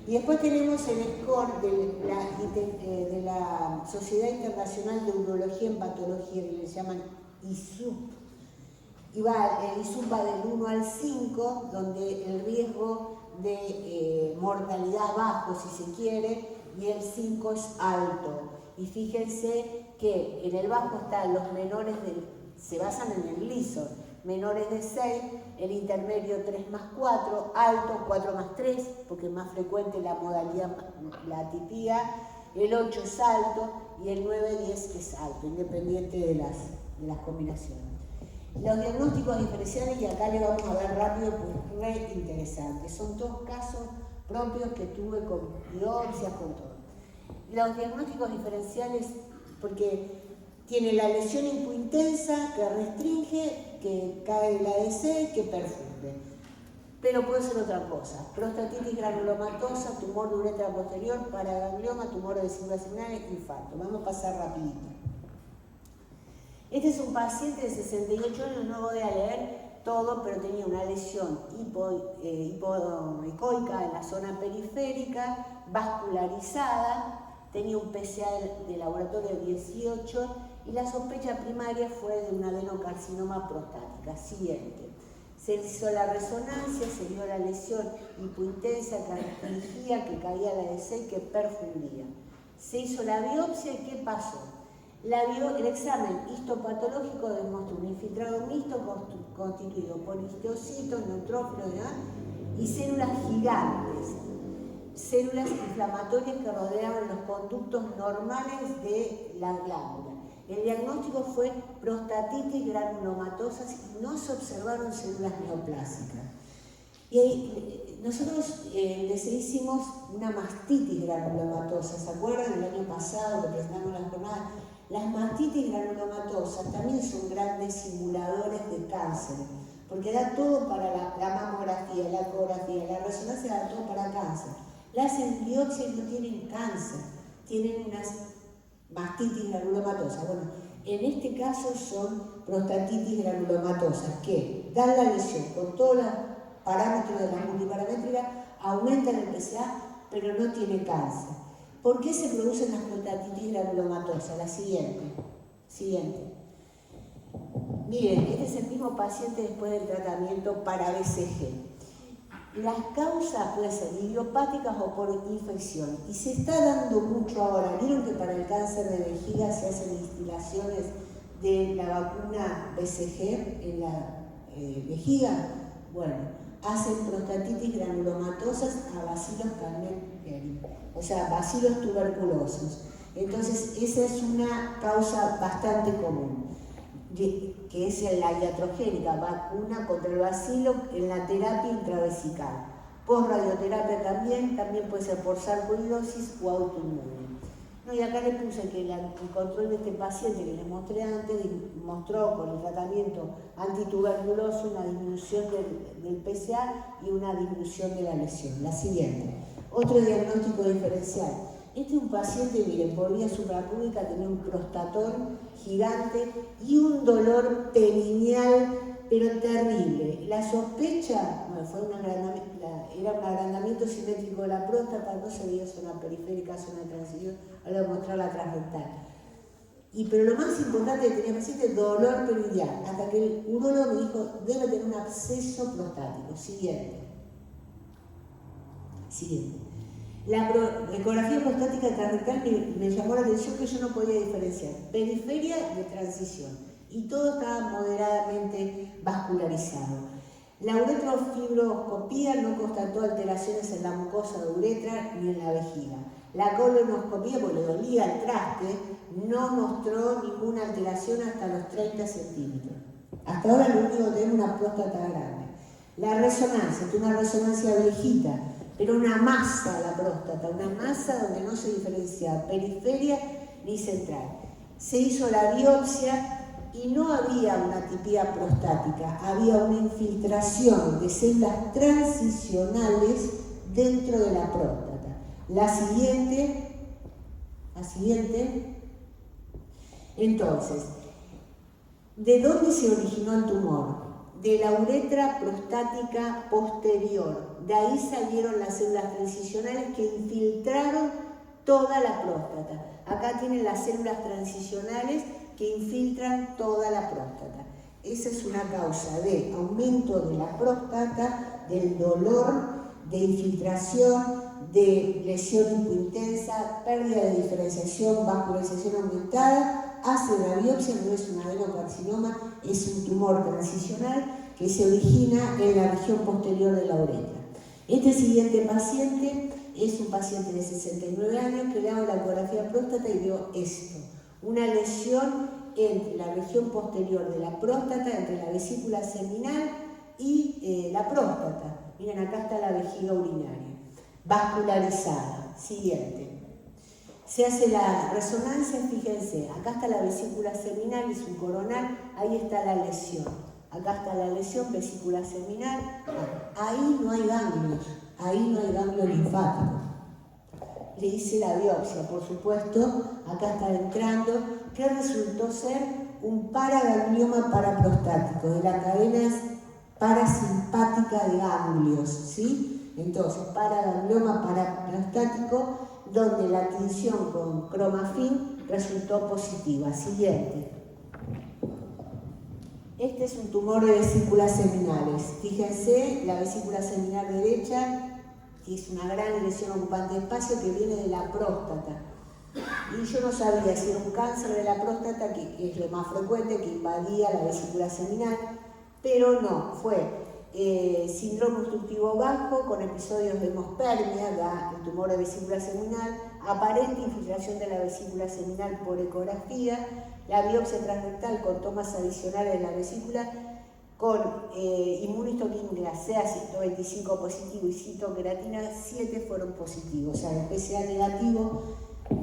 Y después tenemos el score de la Sociedad Internacional de Urología en Patología, que le llaman ISUP. El ISUP va del 1 al 5, donde el riesgo de mortalidad bajo, si se quiere, y el 5 es alto. Y fíjense que en el bajo están los menores se basan en el Gleason, menores de 6, el intermedio 3 más 4, alto 4 más 3, porque es más frecuente la modalidad, la atipía, el 8 es alto y el 9-10 es alto, independiente de las combinaciones. Los diagnósticos diferenciales, y acá le vamos a ver rápido, pues re interesante. Son 2 casos propios que tuve con biopsias, con todo. Los diagnósticos diferenciales, porque tiene la lesión hipointensa que restringe, que cae el ADC, que perfunde. Pero puede ser otra cosa: prostatitis granulomatosa, tumor de uretra posterior, paraganglioma, tumor de vesículas seminales, infarto. Vamos a pasar rapidito. Este es un paciente de 68 años, no voy a leer todo, pero tenía una lesión hipoicoica en la zona periférica, vascularizada, tenía un PSA de laboratorio de 18 y la sospecha primaria fue de un adenocarcinoma prostática. Siguiente. Se hizo la resonancia, se vio la lesión hipointensa que restringía, que caía la ADC y que perfundía. Se hizo la biopsia y ¿qué pasó? El examen histopatológico demostró un infiltrado mixto constituido por histocitos, neutrófilos y células gigantes, células inflamatorias que rodeaban los conductos normales de la glándula. El diagnóstico fue prostatitis granulomatosas y no se observaron células neoplásicas. Y nosotros les hicimos una mastitis granulomatosa, ¿se acuerdan? El año pasado que presentamos las jornadas. Las mastitis granulomatosas también son grandes simuladores de cáncer, porque da todo para la mamografía, la ecografía, la resonancia, da todo para cáncer. Las biopsias no tienen cáncer, tienen unas mastitis granulomatosas. Bueno, en este caso son prostatitis granulomatosas, que dan la lesión con todos los parámetros de la multiparamétrica, aumentan el PSA, pero no tiene cáncer. ¿Por qué se producen las prostatitis granulomatosas? La siguiente. Miren, este es el mismo paciente después del tratamiento para BCG. Las causas pueden ser idiopáticas o por infección. Y se está dando mucho ahora. ¿Vieron que para el cáncer de vejiga se hacen instilaciones de la vacuna BCG en la vejiga? Bueno, hacen prostatitis granulomatosas a bacilos Calmette-Guerin, o sea, bacilos tuberculosos. Entonces, esa es una causa bastante común, que es la iatrogénica, vacuna contra el bacilo en la terapia intravesical. Post-radioterapia también puede ser por sarcoidosis o autoinmune. No, y acá les puse que el control de este paciente que les mostré antes mostró con el tratamiento antituberculoso una disminución del PSA y una disminución de la lesión. La siguiente. Otro diagnóstico diferencial. Este es un paciente, miren, por vía suprapúbica tenía un prostatón gigante y un dolor perineal, pero terrible. La sospecha, bueno, era un agrandamiento simétrico de la próstata, no se veía zona periférica, zona de transición, ahora voy a mostrar la transrectal. Pero lo más importante que tenía el paciente, dolor perineal, hasta que el urólogo me dijo, debe tener un absceso prostático. Siguiente. La ecografía prostática transrectal me llamó la atención que yo no podía diferenciar periferia de transición y todo estaba moderadamente vascularizado. La uretrofibroscopía no constató alteraciones en la mucosa de uretra ni en la vejiga. La colonoscopía, porque le dolía el traste, no mostró ninguna alteración hasta los 30 centímetros. Hasta ahora lo único que tenemos es una próstata grande. La resonancia, que es una resonancia viejita, pero una masa la próstata, una masa donde no se diferencia periferia ni central. Se hizo la biopsia y no había una atipía prostática, había una infiltración de células transicionales dentro de la próstata. La siguiente. Entonces, ¿de dónde se originó el tumor? De la uretra prostática posterior. De ahí salieron las células transicionales que infiltraron toda la próstata. Acá tienen las células transicionales que infiltran toda la próstata. Esa es una causa de aumento de la próstata, del dolor, de infiltración, de lesión hipointensa, pérdida de diferenciación, vascularización aumentada. Hace la biopsia, no es un adenocarcinoma, es un tumor transicional que se origina en la región posterior de la uretra. Este siguiente paciente es un paciente de 69 años que le hago la ecografía de próstata y veo esto, una lesión entre la región posterior de la próstata, entre la vesícula seminal y la próstata. Miren, acá está la vejiga urinaria, vascularizada. Siguiente. Se hace la resonancia, fíjense, acá está la vesícula seminal, es un coronal, ahí está la lesión. Acá está la lesión, vesícula seminal, ahí no hay ganglios, ahí no hay ganglio linfático. Le hice la biopsia, por supuesto, acá está entrando, que resultó ser un paraganglioma paraprostático, de la cadena parasimpática de ganglios, ¿sí? Entonces, paraganglioma paraprostático, donde la tinción con cromafin resultó positiva. Siguiente. Este es un tumor de vesículas seminales. Fíjense, la vesícula seminal derecha, que es una gran lesión ocupante de espacio que viene de la próstata. Y yo no sabía si era un cáncer de la próstata, que es lo más frecuente, que invadía la vesícula seminal, pero no, fue síndrome obstructivo bajo con episodios de hemospermia, el tumor de vesícula seminal, aparente infiltración de la vesícula seminal por ecografía, la biopsia transrectal con tomas adicionales de la vesícula, con inmunohistoquímica CA125 positivo y citoqueratina 7 fueron positivos, o sea, el PSA negativo,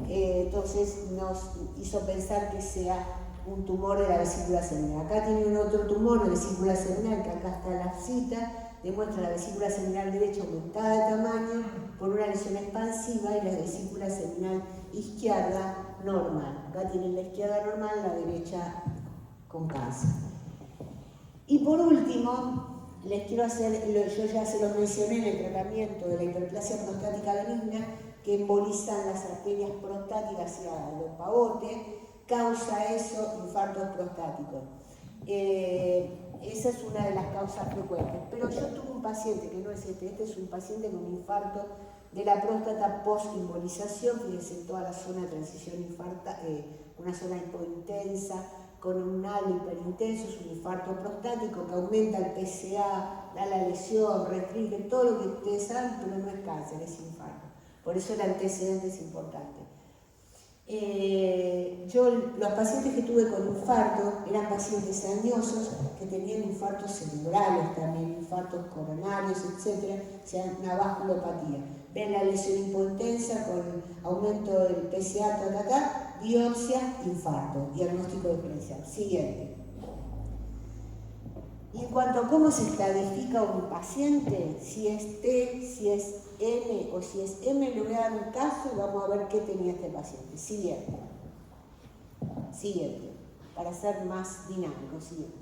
entonces nos hizo pensar que sea un tumor de la vesícula seminal. Acá tienen otro tumor de vesícula seminal, que acá está la cita, demuestra la vesícula seminal derecha aumentada de tamaño por una lesión expansiva y la vesícula seminal izquierda normal. Acá tienen la izquierda normal, la derecha con cáncer. Y por último, les quiero hacer, yo ya se lo mencioné en el tratamiento de la hiperplasia prostática benigna, que embolizan las arterias prostáticas hacia el pavote, causa eso infartos prostáticos. Esa es una de las causas frecuentes. Pero yo tuve un paciente que no es este es un paciente con infarto de la próstata post-embolización, fíjense en toda la zona de transición infarta, una zona hipointensa, con un halo hiperintenso, es un infarto prostático que aumenta el PSA, da la lesión, restringe todo lo que ustedes saben, pero no es cáncer, es infarto. Por eso el antecedente es importante. Los pacientes que tuve con infarto eran pacientes añosos que tenían infartos cerebrales también, infartos coronarios, etc. O sea, una vasculopatía. Ven la lesión hipointensa con aumento del PSA, biopsia, infarto, diagnóstico diferencial. Siguiente. Y en cuanto a cómo se clasifica un paciente, si es T, si es N o si es M, le voy a dar un caso y vamos a ver qué tenía este paciente. Siguiente. Siguiente. Para ser más dinámico. Siguiente.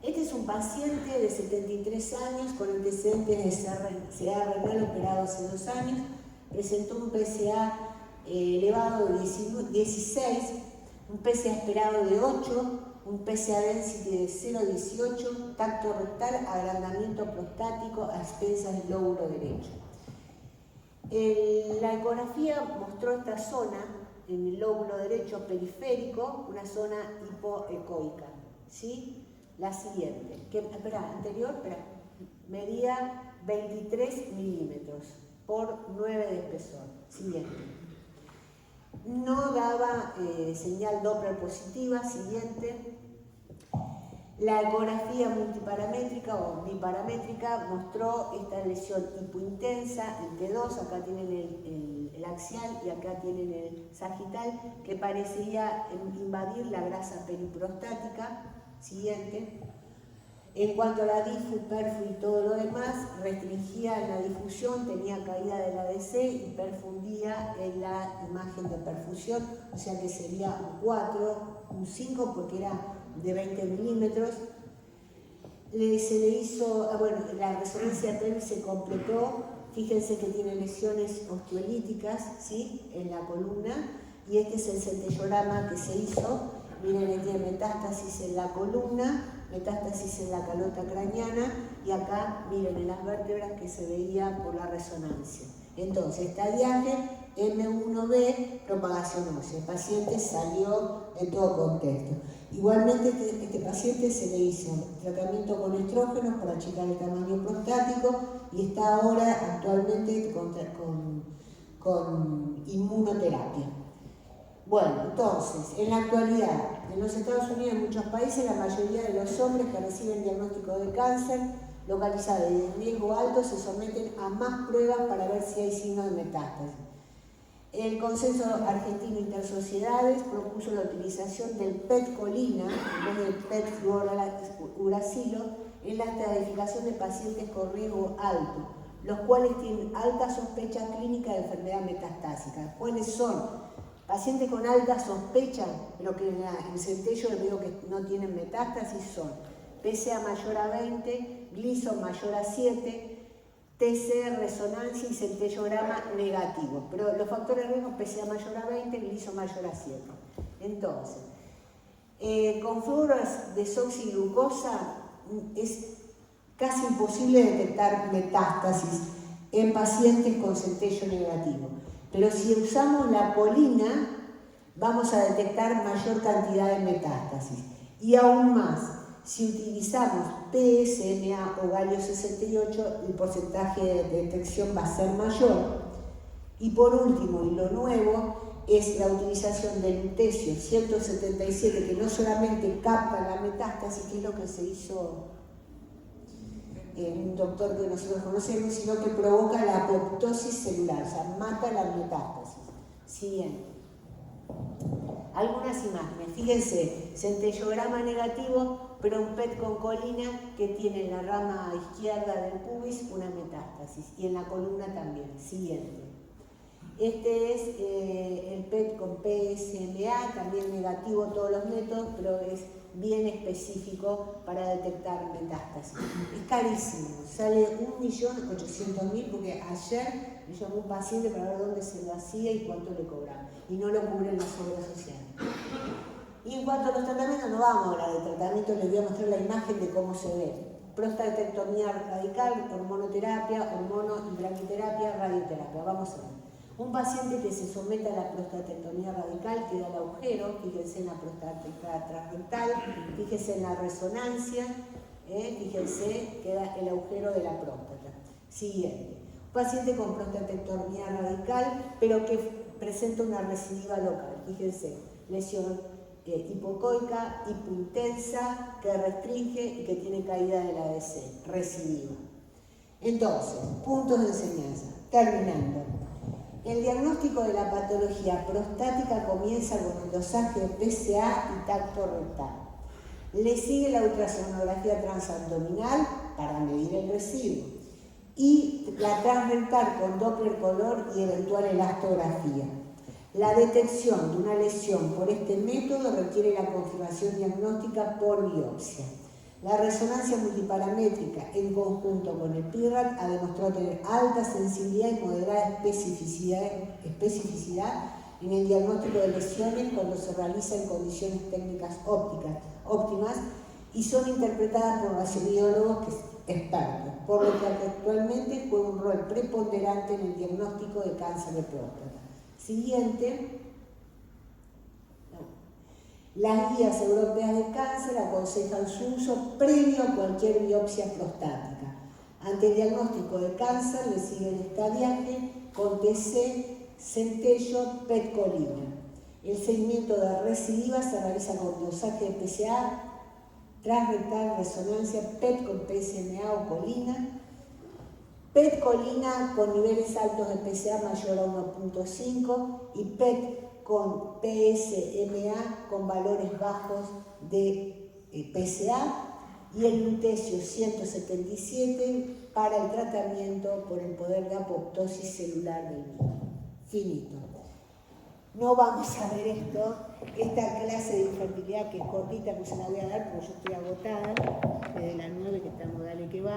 Este es un paciente de 73 años con antecedentes de CA renal operado hace 2 años. Presentó un PSA elevado de 16, un PSA esperado de 8, un PSA density de 0,18, tacto rectal, agrandamiento prostático a expensas del lóbulo derecho. La ecografía mostró esta zona, en el lóbulo derecho periférico, una zona hipoecoica. ¿Sí? La siguiente, medía 23 milímetros. por 9 de espesor. Siguiente. No daba señal Doppler positiva. Siguiente. La ecografía multiparamétrica o biparamétrica mostró esta lesión hipointensa en T2, acá tienen el axial y acá tienen el sagital, que parecía invadir la grasa periprostática. Siguiente. En cuanto a la difu, perfu y todo lo demás, restringía la difusión, tenía caída del ADC y perfundía en la imagen de perfusión, o sea que sería un 4, un 5 porque era de 20 milímetros. Se le hizo, bueno, la resonancia pelvis se completó. Fíjense que tiene lesiones osteolíticas, ¿sí?, en la columna, y este es el centellograma que se hizo. Miren, que tiene metástasis en la columna, metástasis en la calota craneana, y acá, miren, en las vértebras que se veía por la resonancia. Entonces, estadiaje M1B, propagación ósea. El paciente salió de todo contexto. Igualmente, este paciente se le hizo tratamiento con estrógenos para achicar el tamaño prostático y está ahora actualmente con inmunoterapia. Bueno, entonces, en la actualidad, en los Estados Unidos y en muchos países, la mayoría de los hombres que reciben diagnóstico de cáncer localizado y de riesgo alto se someten a más pruebas para ver si hay signos de metástasis. El Consenso Argentino Intersociedades propuso la utilización del PET-colina en vez del PET-fluorouracilo en la estratificación de pacientes con riesgo alto, los cuales tienen alta sospecha clínica de enfermedad metastásica. ¿Cuáles son? Pacientes con alta sospecha, pero que en el centello veo que no tienen metástasis, son PSA mayor a 20, Gleason mayor a 7, TC, resonancia y centellograma negativo. Pero los factores de riesgo, PSA mayor a 20, Gleason mayor a 7. Entonces, con fluorodesoxiglucosa es casi imposible detectar metástasis en pacientes con centello negativo. Pero si usamos la colina, vamos a detectar mayor cantidad de metástasis. Y aún más, si utilizamos PSMA o galio 68, el porcentaje de detección va a ser mayor. Y por último, y lo nuevo, es la utilización del lutecio 177, que no solamente capta la metástasis, que es lo que se hizo un doctor que nosotros conocemos, sino que provoca la apoptosis celular, o sea, mata la metástasis. Siguiente. Algunas imágenes. Fíjense, centellograma negativo, pero un PET con colina que tiene en la rama izquierda del pubis una metástasis y en la columna también. Siguiente. Este es el PET con PSMA, también negativo todos los métodos, pero es bien específico para detectar metástasis. Es carísimo, sale 1.800.000 porque ayer me llamó un paciente para ver dónde se lo hacía y cuánto le cobraba. Y no lo cubren las obras sociales. Y en cuanto a los tratamientos, no vamos a hablar de tratamiento, les voy a mostrar la imagen de cómo se ve. Prostatectomía radical, hormonoterapia, hormono y braquiterapia, radioterapia. Vamos a ver. Un paciente que se somete a la prostatectomía radical queda el agujero, fíjense en la prostática transrectal, fíjense en la resonancia, fíjense, queda el agujero de la próstata. Siguiente. Un paciente con prostatectomía radical, pero que presenta una recidiva local, fíjense, lesión hipocoica, hipointensa, que restringe y que tiene caída del ADC, recidiva. Entonces, puntos de enseñanza. Terminando. El diagnóstico de la patología prostática comienza con el dosaje de PSA y tacto rectal. Le sigue la ultrasonografía transabdominal para medir el residuo y la transrectal con Doppler color y eventual elastografía. La detección de una lesión por este método requiere la confirmación diagnóstica por biopsia. La resonancia multiparamétrica en conjunto con el PIRAT ha demostrado tener alta sensibilidad y moderada especificidad en el diagnóstico de lesiones cuando se realiza en condiciones técnicas óptimas y son interpretadas por radiólogos expertos, por lo que actualmente juega un rol preponderante en el diagnóstico de cáncer de próstata. Siguiente. Las guías europeas de cáncer aconsejan su uso previo a cualquier biopsia prostática. Ante el diagnóstico de cáncer le sigue el estadiaje con TC, centello, PET colina. El seguimiento de recidiva se realiza con dosaje de PSA, transrectal, resonancia, PET con PSMA o colina. PET colina con niveles altos de PSA mayor a 1.5 y PET con PSMA con valores bajos de PSA y el lutecio 177 para el tratamiento por el poder de apoptosis celular del mismo. Finito. No vamos a ver esta clase de infertilidad que es cortita, que se la voy a dar porque yo estoy agotada, desde las 9 que estamos, dale que va.